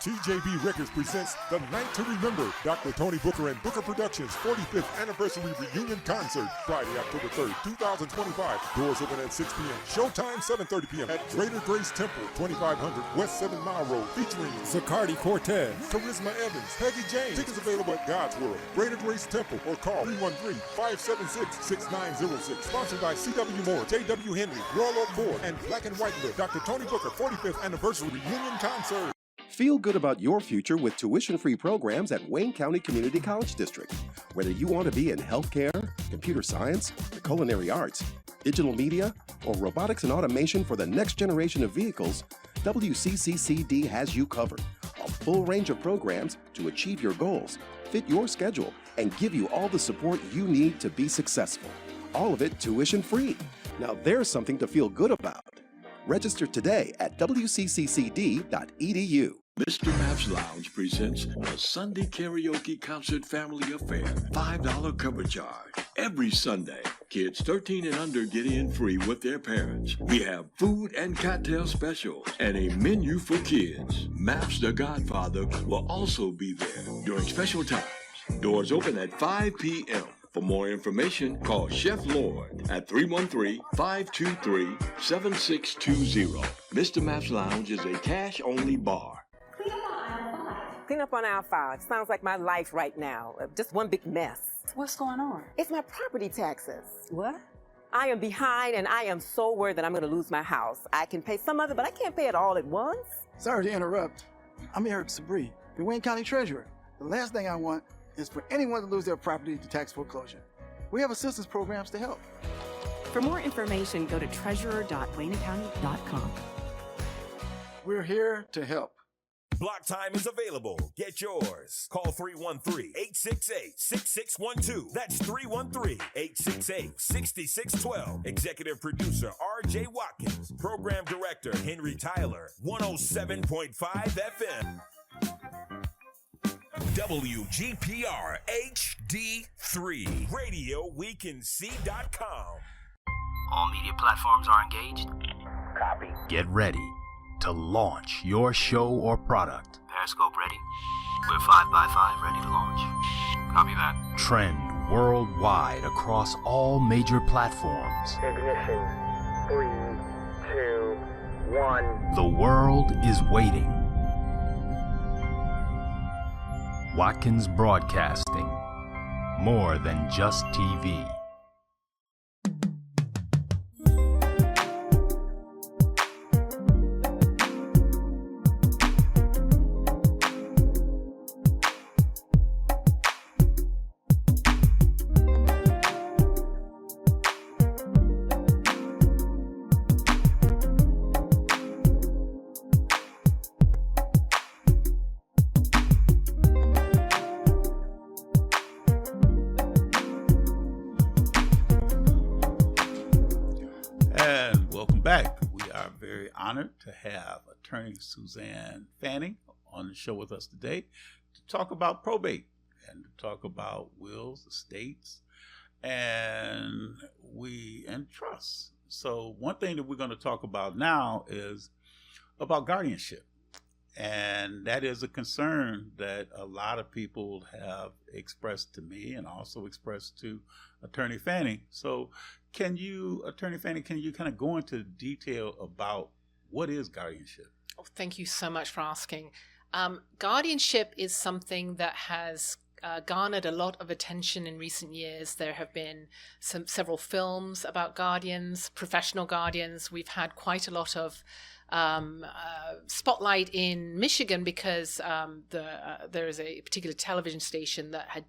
TJB Records presents The Night to Remember, Dr. Tony Booker and Booker Productions 45th Anniversary Reunion Concert, Friday, October 3rd, 2025. Doors open at 6 p.m. Showtime, 7:30 p.m. at Greater Grace Temple, 2500 West 7 Mile Road, featuring Zacardi Cortez, Charisma Evans, Peggy James. Tickets available at God's World, Greater Grace Temple, or call 313-576-6906. Sponsored by C.W. Moore, J.W. Henry, Royal Oak Ford, and Black and White Live. Dr. Tony Booker 45th Anniversary Reunion Concert. Feel good about your future with tuition-free programs at Wayne County Community College District. Whether you want to be in healthcare, computer science, the culinary arts, digital media, or robotics and automation for the next generation of vehicles, WCCCD has you covered. A full range of programs to achieve your goals, fit your schedule, and give you all the support you need to be successful. All of it tuition-free. Now there's something to feel good about. Register today at wccccd.edu. Mr. Maps Lounge presents a Sunday Karaoke Concert Family Affair. $5 cover charge. Every Sunday, kids 13 and under get in free with their parents. We have food and cocktail specials and a menu for kids. Maps the Godfather will also be there during special times. Doors open at 5 p.m. For more information, call Chef Lord at 313-523-7620. Mr. Maps Lounge is a cash-only bar. Clean up on aisle 5. Sounds like my life right now. Just one big mess. What's going on? It's my property taxes. What? I am behind, and I am so worried that I'm going to lose my house. I can pay some of it, but I can't pay it all at once. Sorry to interrupt. I'm Eric Sabri, the Wayne County Treasurer. The last thing I want is for anyone to lose their property to tax foreclosure. We have assistance programs to help. For more information, go to treasurer.waynecounty.com. We're here to help. Block time is available. Get yours. Call 313-868-6612. That's 313-868-6612. Executive producer R.J. Watkins. Program director Henry Tyler. 107.5 FM. WGPR HD3. RadioWeCanSee.com. All media platforms are engaged. Copy. Get ready to launch your show or product. Periscope ready. We're 5x5 ready to launch. Copy that. Trend worldwide across all major platforms. Ignition. 3, 2, 1. The world is waiting. Watkins Broadcasting. More than just TV. To have attorney Suzanne Fanning on the show with us today to talk about probate and to talk about wills, estates, and trusts. So one thing that we're going to talk about now is about guardianship. And that is a concern that a lot of people have expressed to me and also expressed to Attorney Fanning. So Attorney Fanning, can you kind of go into detail about what is guardianship? Oh, thank you so much for asking. Guardianship is something that has garnered a lot of attention in recent years. There have been several films about guardians, professional guardians. We've had quite a lot of spotlight in Michigan because there is a particular television station that had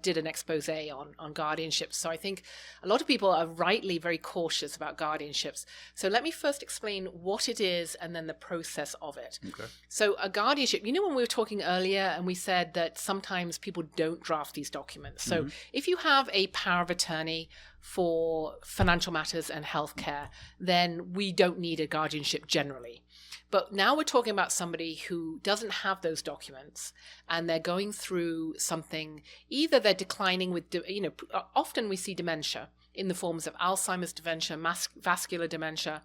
did an expose on guardianships. So I think a lot of people are rightly very cautious about guardianships. So let me first explain what it is and then the process of it. Okay. So a guardianship, when we were talking earlier and we said that sometimes people don't draft these documents. So if you have a power of attorney for financial matters and healthcare, then we don't need a guardianship generally. But now we're talking about somebody who doesn't have those documents and they're going through something, either they're declining with, often we see dementia in the forms of Alzheimer's dementia, vascular dementia,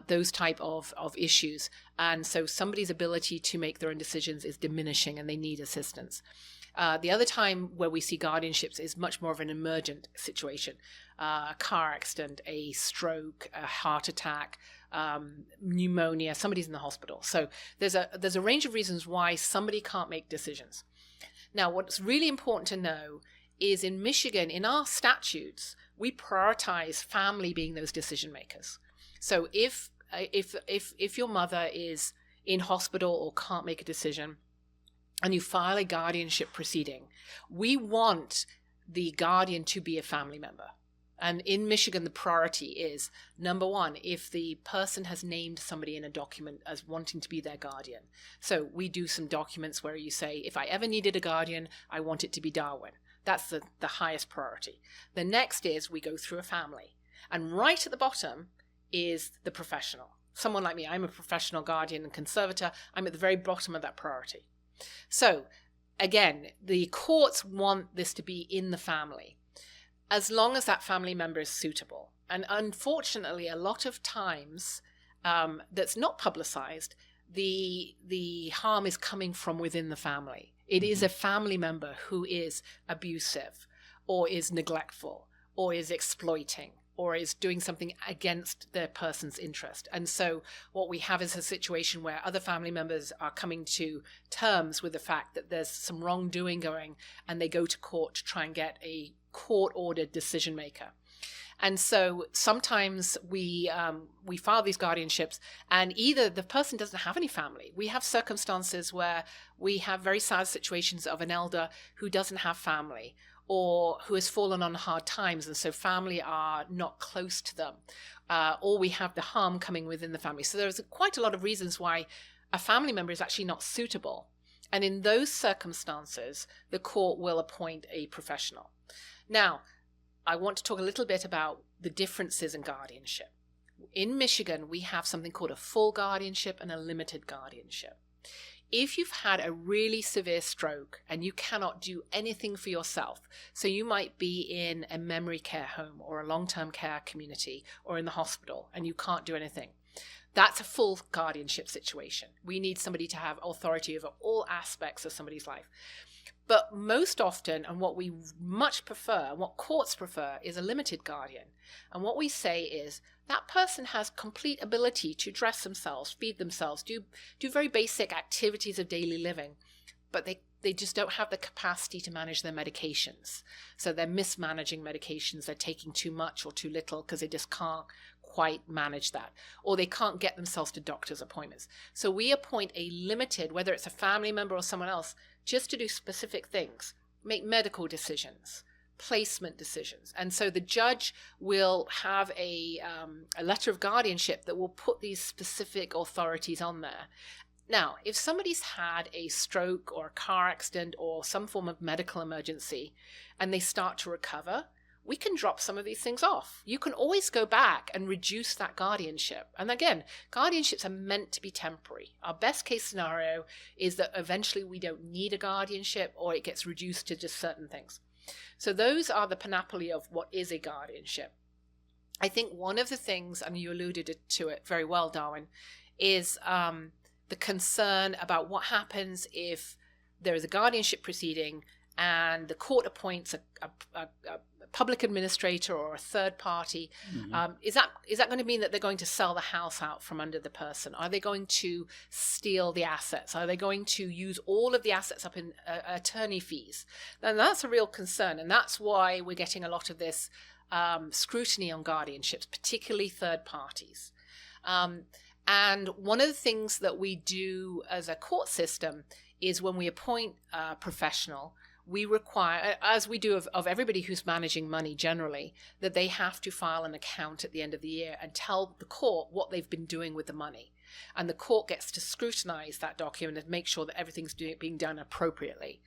those type of issues. And so somebody's ability to make their own decisions is diminishing and they need assistance. The other time where we see guardianships is much more of an emergent situation. A car accident, a stroke, a heart attack, pneumonia, somebody's in the hospital. So there's a range of reasons why somebody can't make decisions. Now, what's really important to know is in Michigan, in our statutes, we prioritize family being those decision makers. So if your mother is in hospital or can't make a decision, and you file a guardianship proceeding, we want the guardian to be a family member. And in Michigan, the priority is, number one, if the person has named somebody in a document as wanting to be their guardian. So we do some documents where you say, if I ever needed a guardian, I want it to be Darwin. That's the highest priority. The next is we go through a family. And right at the bottom is the professional. Someone like me, I'm a professional guardian and conservator. I'm at the very bottom of that priority. So again, the courts want this to be in the family, as long as that family member is suitable. And unfortunately, a lot of times that's not publicized, the harm is coming from within the family. It is a family member who is abusive or is neglectful or is exploiting or is doing something against their person's interest. And so what we have is a situation where other family members are coming to terms with the fact that there's some wrongdoing going, and they go to court to try and get a court-ordered decision maker. And so sometimes we file these guardianships, and either the person doesn't have any family. We have circumstances where we have very sad situations of an elder who doesn't have family, or who has fallen on hard times, and so family are not close to them, or we have the harm coming within the family. So there's quite a lot of reasons why a family member is actually not suitable. And in those circumstances, the court will appoint a professional. Now, I want to talk a little bit about the differences in guardianship. In Michigan, we have something called a full guardianship and a limited guardianship. If you've had a really severe stroke and you cannot do anything for yourself, so you might be in a memory care home or a long-term care community or in the hospital and you can't do anything, that's a full guardianship situation. We need somebody to have authority over all aspects of somebody's life. But most often, and what we much prefer, and what courts prefer, is a limited guardian. And what we say is that person has complete ability to dress themselves, feed themselves, do very basic activities of daily living, but they just don't have the capacity to manage their medications. So they're mismanaging medications, they're taking too much or too little because they just can't quite manage that, or they can't get themselves to doctor's appointments. So we appoint a limited, whether it's a family member or someone else, just to do specific things, make medical decisions, placement decisions. And so the judge will have a letter of guardianship that will put these specific authorities on there. Now, if somebody's had a stroke or a car accident or some form of medical emergency and they start to recover, we can drop some of these things off. You can always go back and reduce that guardianship. And again, guardianships are meant to be temporary. Our best case scenario is that eventually we don't need a guardianship or it gets reduced to just certain things. So those are the panoply of what is a guardianship. I think one of the things, and you alluded to it very well, Darwin, is the concern about what happens if there is a guardianship proceeding and the court appoints a public administrator or a third party. Mm-hmm. Is that going to mean that they're going to sell the house out from under the person? Are they going to steal the assets? Are they going to use all of the assets up in attorney fees? And that's a real concern, and that's why we're getting a lot of this scrutiny on guardianships, particularly third parties. And one of the things that we do as a court system is when we appoint a professional, we require, as we do of everybody who's managing money generally, that they have to file an account at the end of the year and tell the court what they've been doing with the money. And the court gets to scrutinize that document and make sure that everything's being done appropriately.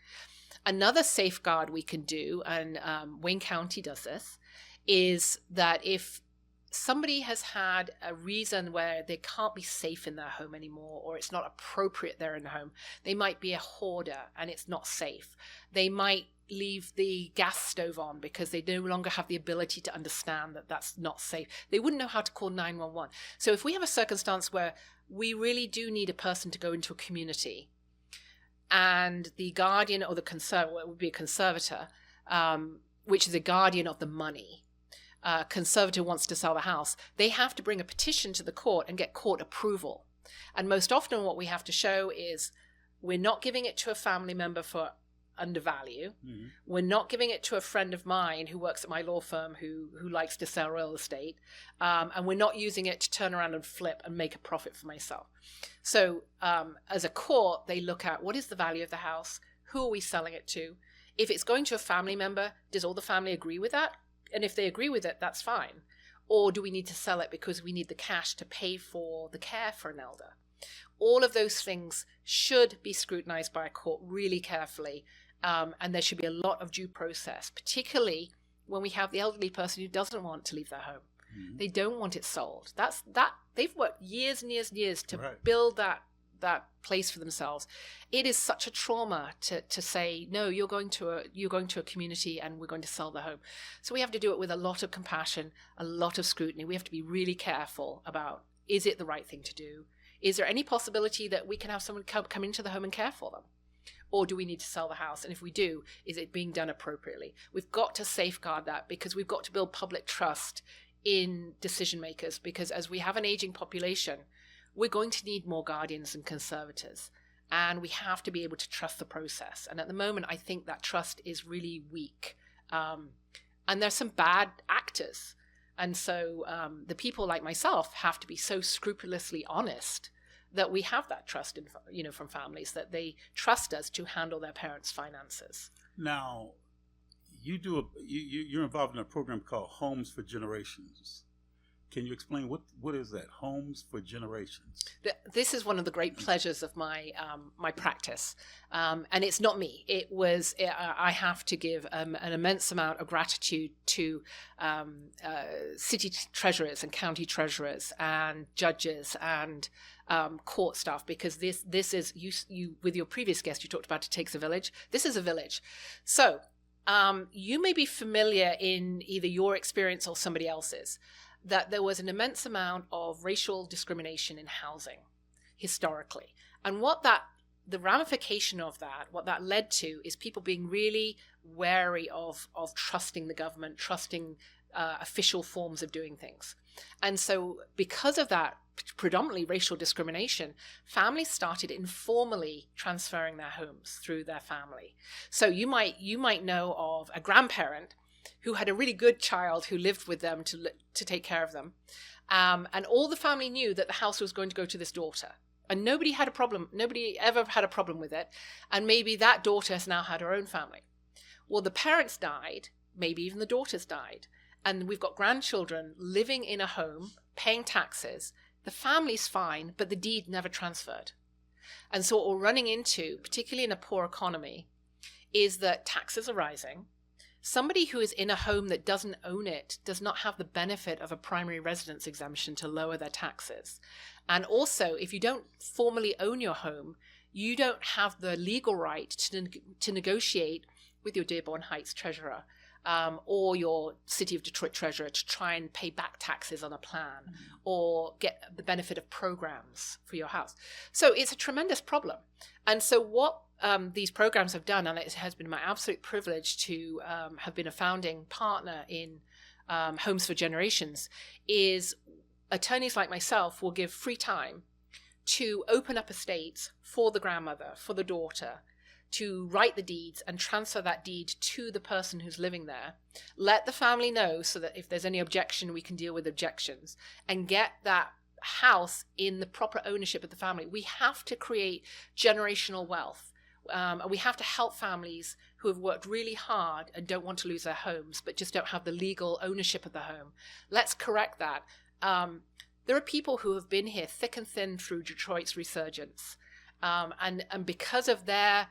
Another safeguard we can do, and Wayne County does this, is that if somebody has had a reason where they can't be safe in their home anymore, or it's not appropriate they're in the home. They might be a hoarder and it's not safe. They might leave the gas stove on because they no longer have the ability to understand that that's not safe. They wouldn't know how to call 911. So if we have a circumstance where we really do need a person to go into a community, and the guardian or it would be a conservator, which is a guardian of the money, conservator wants to sell the house, they have to bring a petition to the court and get court approval. And most often what we have to show is we're not giving it to a family member for undervalue. Mm-hmm. We're not giving it to a friend of mine who works at my law firm who likes to sell real estate. And we're not using it to turn around and flip and make a profit for myself. So as a court, they look at what is the value of the house? Who are we selling it to? If it's going to a family member, does all the family agree with that? And if they agree with it, that's fine. Or do we need to sell it because we need the cash to pay for the care for an elder? All of those things should be scrutinized by a court really carefully. And there should be a lot of due process, particularly when we have the elderly person who doesn't want to leave their home. Mm-hmm. They don't want it sold. They've worked years and years and years to build that place for themselves. It is such a trauma to say, no, you're going to a community and we're going to sell the home. So we have to do it with a lot of compassion, a lot of scrutiny. We have to be really careful about, is it the right thing to do? Is there any possibility that we can have someone come into the home and care for them? Or do we need to sell the house? And if we do, is it being done appropriately? We've got to safeguard that, because we've got to build public trust in decision makers, because as we have an aging population, we're going to need more guardians and conservators, and we have to be able to trust the process. And at the moment, I think that trust is really weak. And there's some bad actors. And so the people like myself have to be so scrupulously honest that we have that trust from families, that they trust us to handle their parents' finances. Now, you're involved in a program called Homes for Generations. Can you explain what is that, Homes for Generations? This is one of the great pleasures of my my practice, and it's not me. I have to give an immense amount of gratitude to city treasurers and county treasurers and judges and court staff, because this is you with your previous guest, you talked about it takes a village. This is a village. So you may be familiar in either your experience or somebody else's, that there was an immense amount of racial discrimination in housing historically. And the ramification of that, what that led to, is people being really wary of trusting the government, trusting official forms of doing things. And so because of that predominantly racial discrimination, families started informally transferring their homes through their family. So you might know of a grandparent who had a really good child who lived with them to take care of them. And all the family knew that the house was going to go to this daughter. And nobody had a problem. Nobody ever had a problem with it. And maybe that daughter has now had her own family. Well, the parents died. Maybe even the daughters died. And we've got grandchildren living in a home, paying taxes. The family's fine, but the deed never transferred. And so what we're running into, particularly in a poor economy, is that taxes are rising. Somebody who is in a home that doesn't own it does not have the benefit of a primary residence exemption to lower their taxes. And also, if you don't formally own your home, you don't have the legal right to negotiate with your Dearborn Heights treasurer or your City of Detroit treasurer to try and pay back taxes on a plan or get the benefit of programs for your house. So it's a tremendous problem. And so what these programs have done, and it has been my absolute privilege to have been a founding partner in Homes for Generations, is attorneys like myself will give free time to open up estates for the grandmother, for the daughter, to write the deeds and transfer that deed to the person who's living there. Let the family know so that if there's any objection, we can deal with objections and get that house in the proper ownership of the family. We have to create generational wealth. We have to help families who have worked really hard and don't want to lose their homes, but just don't have the legal ownership of the home. Let's correct that. There are people who have been here thick and thin through Detroit's resurgence. And because of their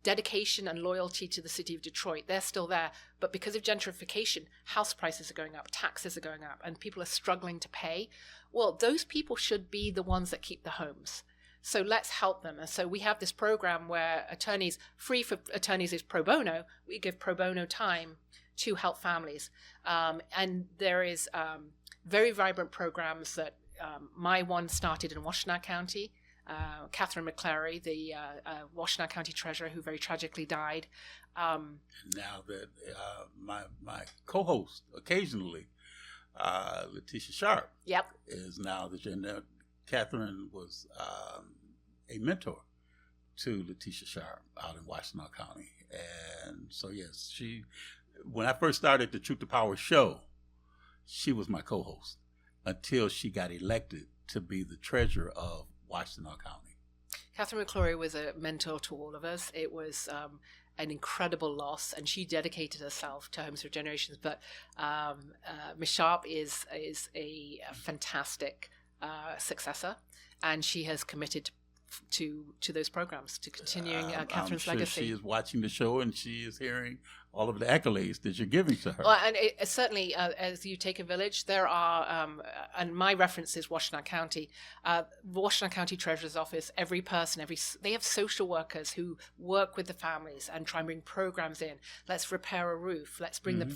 dedication and loyalty to the city of Detroit, they're still there. But because of gentrification, house prices are going up, taxes are going up, and people are struggling to pay. Well, those people should be the ones that keep the homes. So let's help them. And so we have this program where attorneys, free for attorneys is pro bono. We give pro bono time to help families. And there is very vibrant programs that my one started in Washtenaw County. Catherine McClary, the Washtenaw County treasurer, who very tragically died. Now that my co-host occasionally, Letitia Sharp, is now the Catherine was a mentor to Letitia Sharp out in Washtenaw County, and so yes, when I first started the Truth to Power show, she was my co-host until she got elected to be the treasurer of Washtenaw County. Catherine McClory was a mentor to all of us. It was an incredible loss, and she dedicated herself to Homes for Generations. But Ms. Sharp is a fantastic successor, and she has committed to those programs, to continuing Catherine's legacy. She is watching the show, and she is hearing all of the accolades that you're giving to her. Well, and certainly, as you take a village, there are, and my reference is Washtenaw County. Washtenaw County Treasurer's Office, every person, they have social workers who work with the families and try and bring programs in. Let's repair a roof. Let's bring the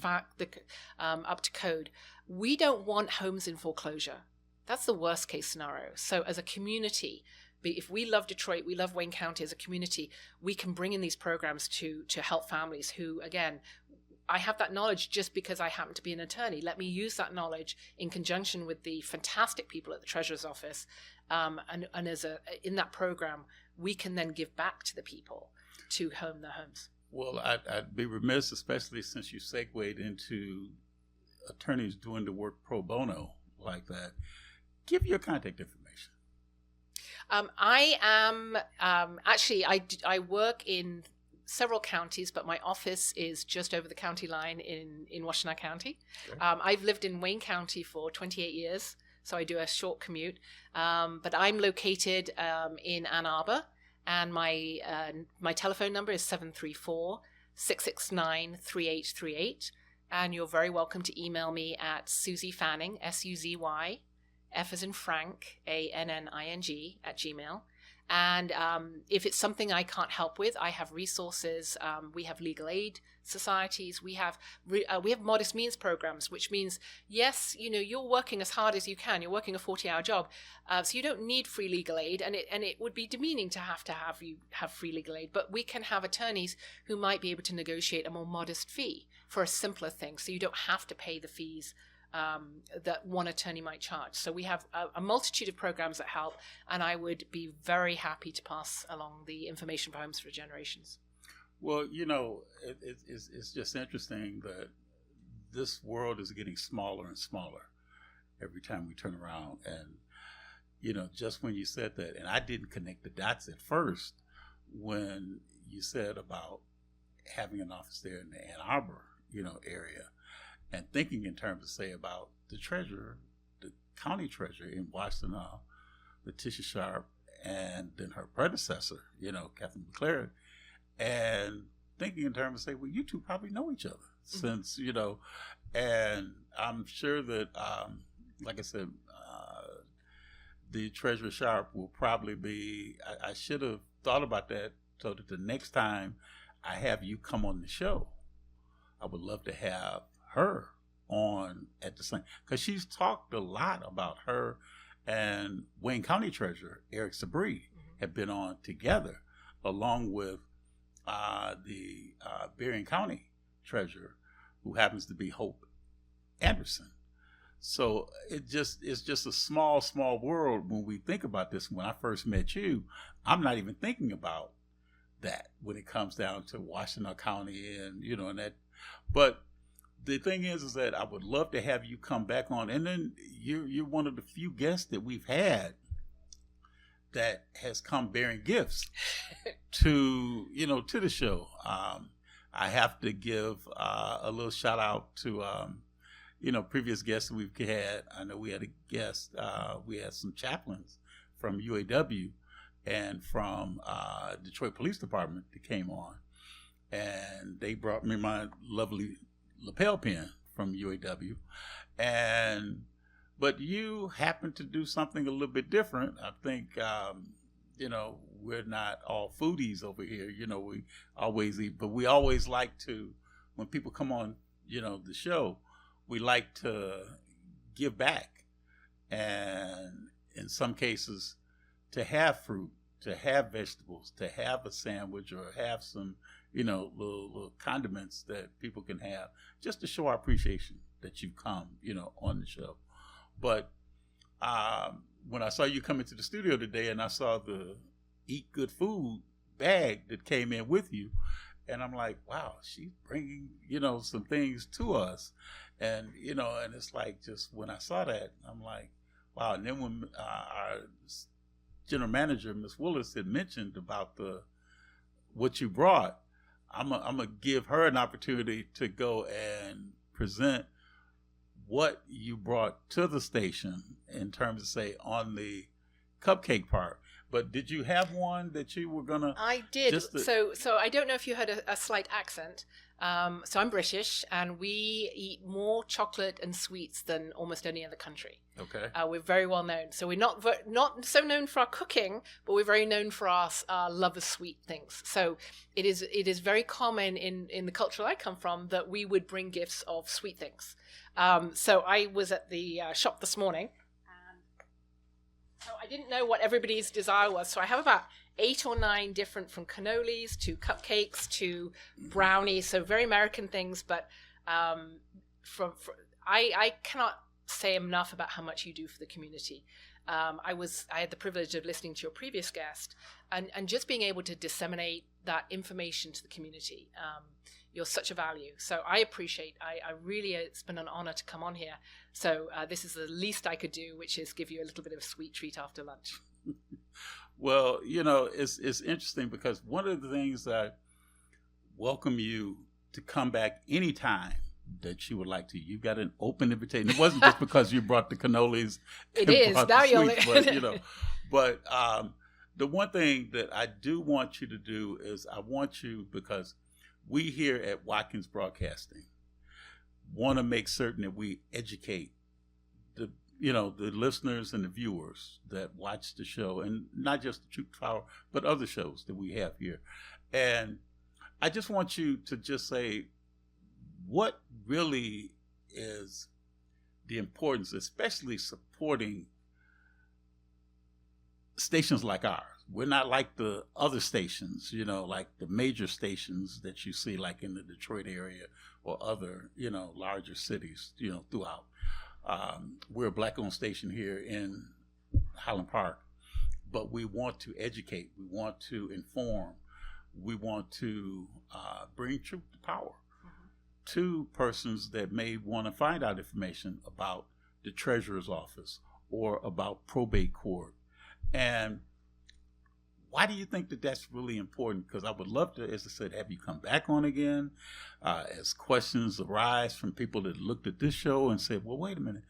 up to code. We don't want homes in foreclosure. That's the worst case scenario. So as a community, if we love Detroit, we love Wayne County as a community, we can bring in these programs to help families who, again, I have that knowledge just because I happen to be an attorney. Let me use that knowledge in conjunction with the fantastic people at the Treasurer's Office. And in that program, we can then give back to the people to home their homes. Well, I'd be remiss, especially since you segued into attorneys doing the work pro bono like that. Give your contact information. I am actually, I work in several counties, but my office is just over the county line in Washtenaw County. Okay. I've lived in Wayne County for 28 years, so I do a short commute. But I'm located in Ann Arbor, and my telephone number is 734-669-3838. And you're very welcome to email me at Suzy Fanning, SUZY, F as in Frank, ANNING @gmail. And if it's something I can't help with, I have resources. We have legal aid societies. We have modest means programs, which means, yes, you're working as hard as you can. You're working a 40-hour job, so you don't need free legal aid. And it would be demeaning to have you have free legal aid. But we can have attorneys who might be able to negotiate a more modest fee for a simpler thing, so you don't have to pay the fees that one attorney might charge. So we have a multitude of programs that help, and I would be very happy to pass along the information for Homes for Generations. Well, it's just interesting that this world is getting smaller and smaller every time we turn around. And, just when you said that, and I didn't connect the dots at first when you said about having an office there in the Ann Arbor, area. And thinking in terms of, say, about the treasurer, the county treasurer in Washtenaw, Letitia Sharp, and then her predecessor, Catherine McClary, and thinking in terms of, say, well, you two probably know each other since, and I'm sure that, like I said, the Treasurer Sharp will probably be, I should have thought about that so that the next time I have you come on the show, I would love to have her on at the same, because she's talked a lot about her and Wayne County Treasurer Eric Sabree have been on together, along with the Berrien County Treasurer, who happens to be Hope Anderson. So it's just a small world when we think about this. When I first met you, I'm not even thinking about that when it comes down to Washtenaw County and and that, but the thing is that I would love to have you come back on, and then you're one of the few guests that we've had that has come bearing gifts to the show. I have to give a little shout out to previous guests that we've had. I know we had a guest. We had some chaplains from UAW, and from Detroit Police Department that came on, and they brought me my lovely lapel pin from UAW, but you happen to do something a little bit different. I think we're not all foodies over here. We always eat, but we always like to, when people come on the show, we like to give back, and in some cases to have fruit, to have vegetables, to have a sandwich, or have some little condiments that people can have, just to show our appreciation that you've come on the show. But when I saw you come into the studio today and I saw the Eat Good Food bag that came in with you, and I'm like, wow, she's bringing some things to us, and and it's like, just when I saw that, I'm like, wow. And then when our general manager, Ms. Willis, had mentioned about what you brought, I'm gonna give her an opportunity to go and present what you brought to the station in terms of, say, on the cupcake part. But did you have one that you were gonna? I did. So I don't know if you heard a slight accent. So I'm British, and we eat more chocolate and sweets than almost any other country. Okay. We're very well known. So we're not so known for our cooking, but we're very known for our love of sweet things. So it is very common in the culture I come from that we would bring gifts of sweet things. So I was at the shop this morning. So I didn't know what everybody's desire was. So I have about 8 or 9 different, from cannolis to cupcakes to brownies. So very American things. But I cannot say enough about how much you do for the community. I had the privilege of listening to your previous guest, and just being able to disseminate that information to the community. You're such a value. So I appreciate, I really, it's been an honor to come on here. So this is the least I could do, which is give you a little bit of a sweet treat after lunch. Well, it's interesting, because one of the things that I welcome you to come back anytime that you would like to. You've got an open invitation. It wasn't just because you brought the cannolis. It is. Now you'll... But the one thing that I do want you to do is, I want you, because we here at Watkins Broadcasting want to make certain that we educate the listeners and the viewers that watch the show, and not just the Truth Power, but other shows that we have here. And I just want you to just say what really is the importance, especially supporting stations like ours. We're not like the other stations, like the major stations that you see, like in the Detroit area or other, larger cities, throughout. We're a Black-owned station here in Highland Park, but we want to educate. We want to inform. We want to bring truth to power to persons that may want to find out information about the Treasurer's Office or about probate court. And why do you think that that's really important? Because I would love to, as I said, have you come back on again as questions arise from people that looked at this show and said, well, wait a minute.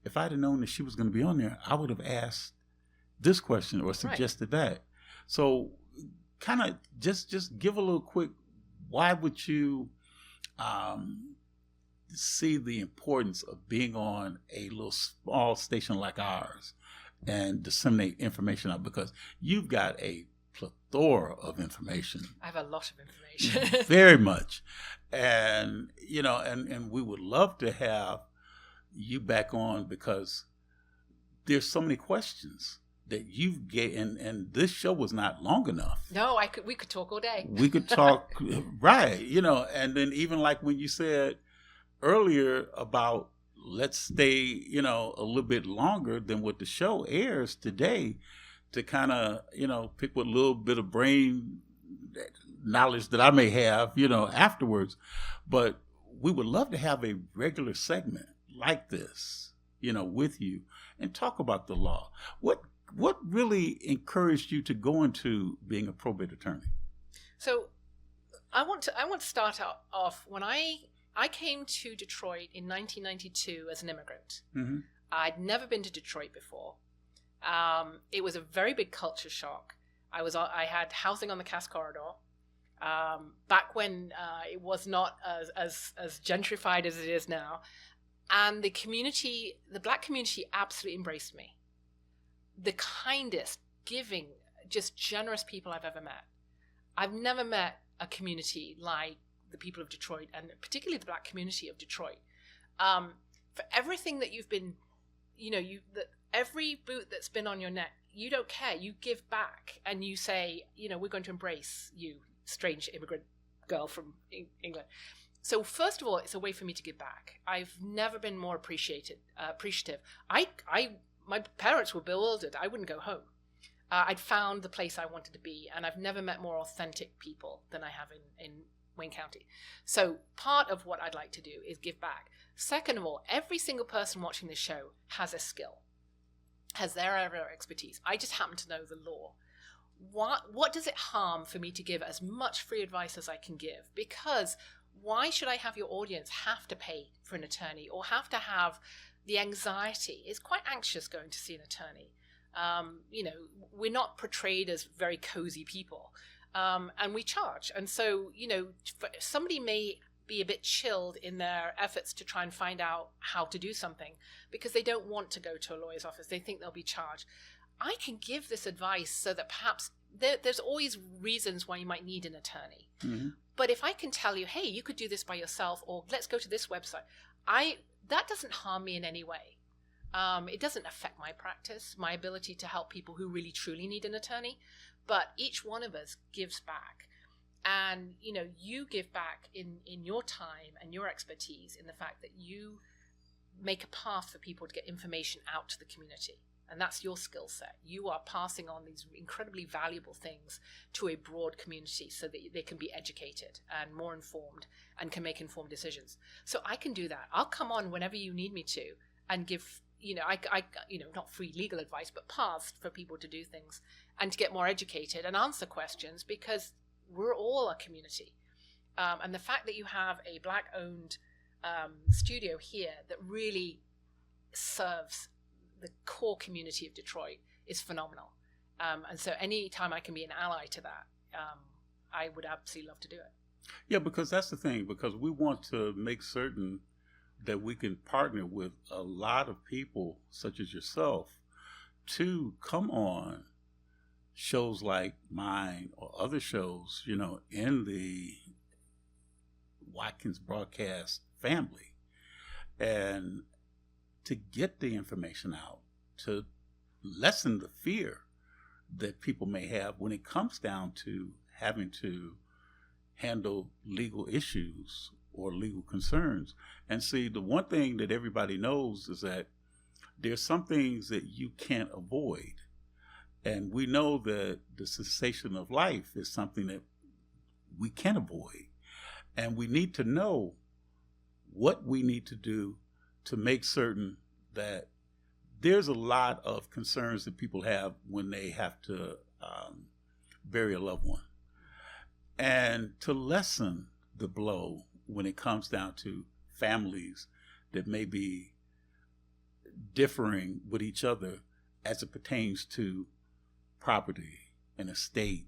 If I'd have known that she was going to be on there, I would have asked this question or suggested that. So kind of just give a little quick, why would you see the importance of being on a little small station like ours and disseminate information out? Because you've got a plethora of information. I have a lot of information. Very much. And, and we would love to have you back on, because there's so many questions that you've get, and this show was not long enough. No, we could talk all day. We could talk, right, and then even like when you said earlier about let's stay, a little bit longer than what the show airs today, to kind of, pick with a little bit of brain knowledge that I may have, afterwards. But we would love to have a regular segment like this, with you, and talk about the law. What really encouraged you to go into being a probate attorney? So I want to start off when I came to Detroit in 1992 as an immigrant. Mm-hmm. I'd never been to Detroit before. It was a very big culture shock. I had housing on the Cass Corridor. Back when it was not as gentrified as it is now. And the Black community absolutely embraced me. The kindest, giving, just generous people I've ever met. I've never met a community like the people of Detroit, and particularly the Black community of Detroit. For everything that you've been, every boot that's been on your neck, you don't care. You give back, and you say, we're going to embrace you, strange immigrant girl from England. So first of all, it's a way for me to give back. I've never been more appreciative. My parents were bewildered. I wouldn't go home. I'd found the place I wanted to be, and I've never met more authentic people than I have in Wayne County. So part of what I'd like to do is give back. Second of all, every single person watching this show has a skill, has their area of expertise. I just happen to know the law. What does it harm for me to give as much free advice as I can give? Because why should I have your audience have to pay for an attorney or have to have the anxiety? It's quite anxious going to see an attorney. We're not portrayed as very cozy people, and we charge. And so, somebody may be a bit chilled in their efforts to try and find out how to do something because they don't want to go to a lawyer's office. They think they'll be charged. I can give this advice so that perhaps there's always reasons why you might need an attorney. Mm-hmm. But if I can tell you, hey, you could do this by yourself, or let's go to this website, that doesn't harm me in any way. It doesn't affect my practice, my ability to help people who really truly need an attorney. But each one of us gives back. And, you give back in your time and your expertise in the fact that you make a path for people to get information out to the community. And that's your skill set. You are passing on these incredibly valuable things to a broad community so that they can be educated and more informed and can make informed decisions. So I can do that. I'll come on whenever you need me to and give, not free legal advice, but paths for people to do things and to get more educated and answer questions, because we're all a community. And the fact that you have a Black-owned studio here that really serves the core community of Detroit is phenomenal. And so any time I can be an ally to that, I would absolutely love to do it. Yeah, because that's the thing, because we want to make certain that we can partner with a lot of people such as yourself to come on shows like mine or other shows, in the Watkins broadcast family, and to get the information out, to lessen the fear that people may have when it comes down to having to handle legal issues or legal concerns. And see, the one thing that everybody knows is that there's some things that you can't avoid. And we know that the cessation of life is something that we can avoid. And we need to know what we need to do to make certain that there's a lot of concerns that people have when they have to bury a loved one. And to lessen the blow when it comes down to families that may be differing with each other as it pertains to property, an estate,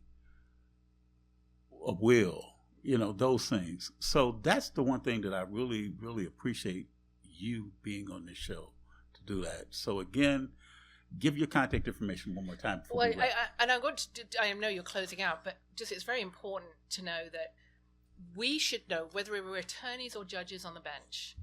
a will, those things. So that's the one thing that I really, really appreciate you being on this show to do that. So again, give your contact information one more time. Well, I know you're closing out, but just it's very important to know that we should know, whether we're attorneys or judges on the bench,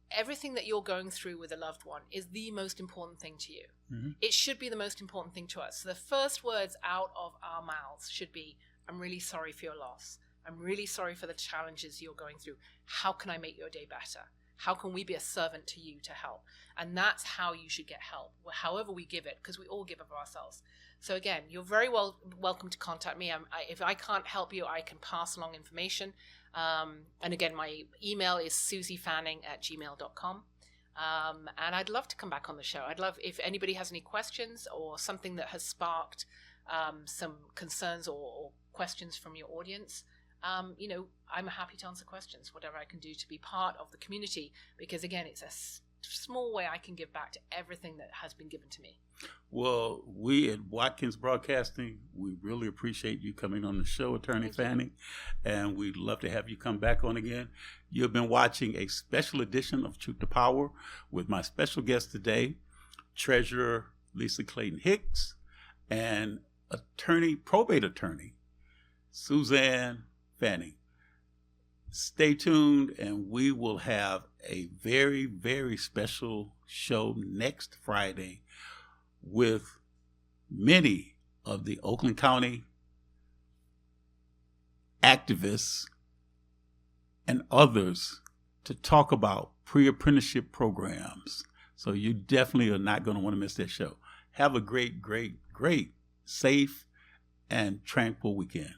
everything that you're going through with a loved one is the most important thing to you. Mm-hmm. It should be the most important thing to us. So the first words out of our mouths should be, I'm really sorry for your loss. I'm really sorry for the challenges you're going through. How can I make your day better? How can we be a servant to you to help? And that's how you should get help, however we give it, because we all give of ourselves. So again, you're very welcome to contact me. If I can't help you, I can pass along information. And again, my email is susiefanning@gmail.com. And I'd love to come back on the show. I'd love if anybody has any questions or something that has sparked some concerns or questions from your audience. I'm happy to answer questions, whatever I can do to be part of the community, because again, it's a small way I can give back to everything that has been given to me. Well, we at Watkins Broadcasting, we really appreciate you coming on the show, Attorney Fanning, and we'd love to have you come back on again. You've been watching a special edition of Truth to Power with my special guest today, Treasurer Lisa Clayton Hicks, and probate attorney, Suzanne Fanning. Stay tuned, and we will have a very, very special show next Friday with many of the Oakland County activists and others to talk about pre-apprenticeship programs. So you definitely are not going to want to miss that show. Have a great, great, great, safe, and tranquil weekend.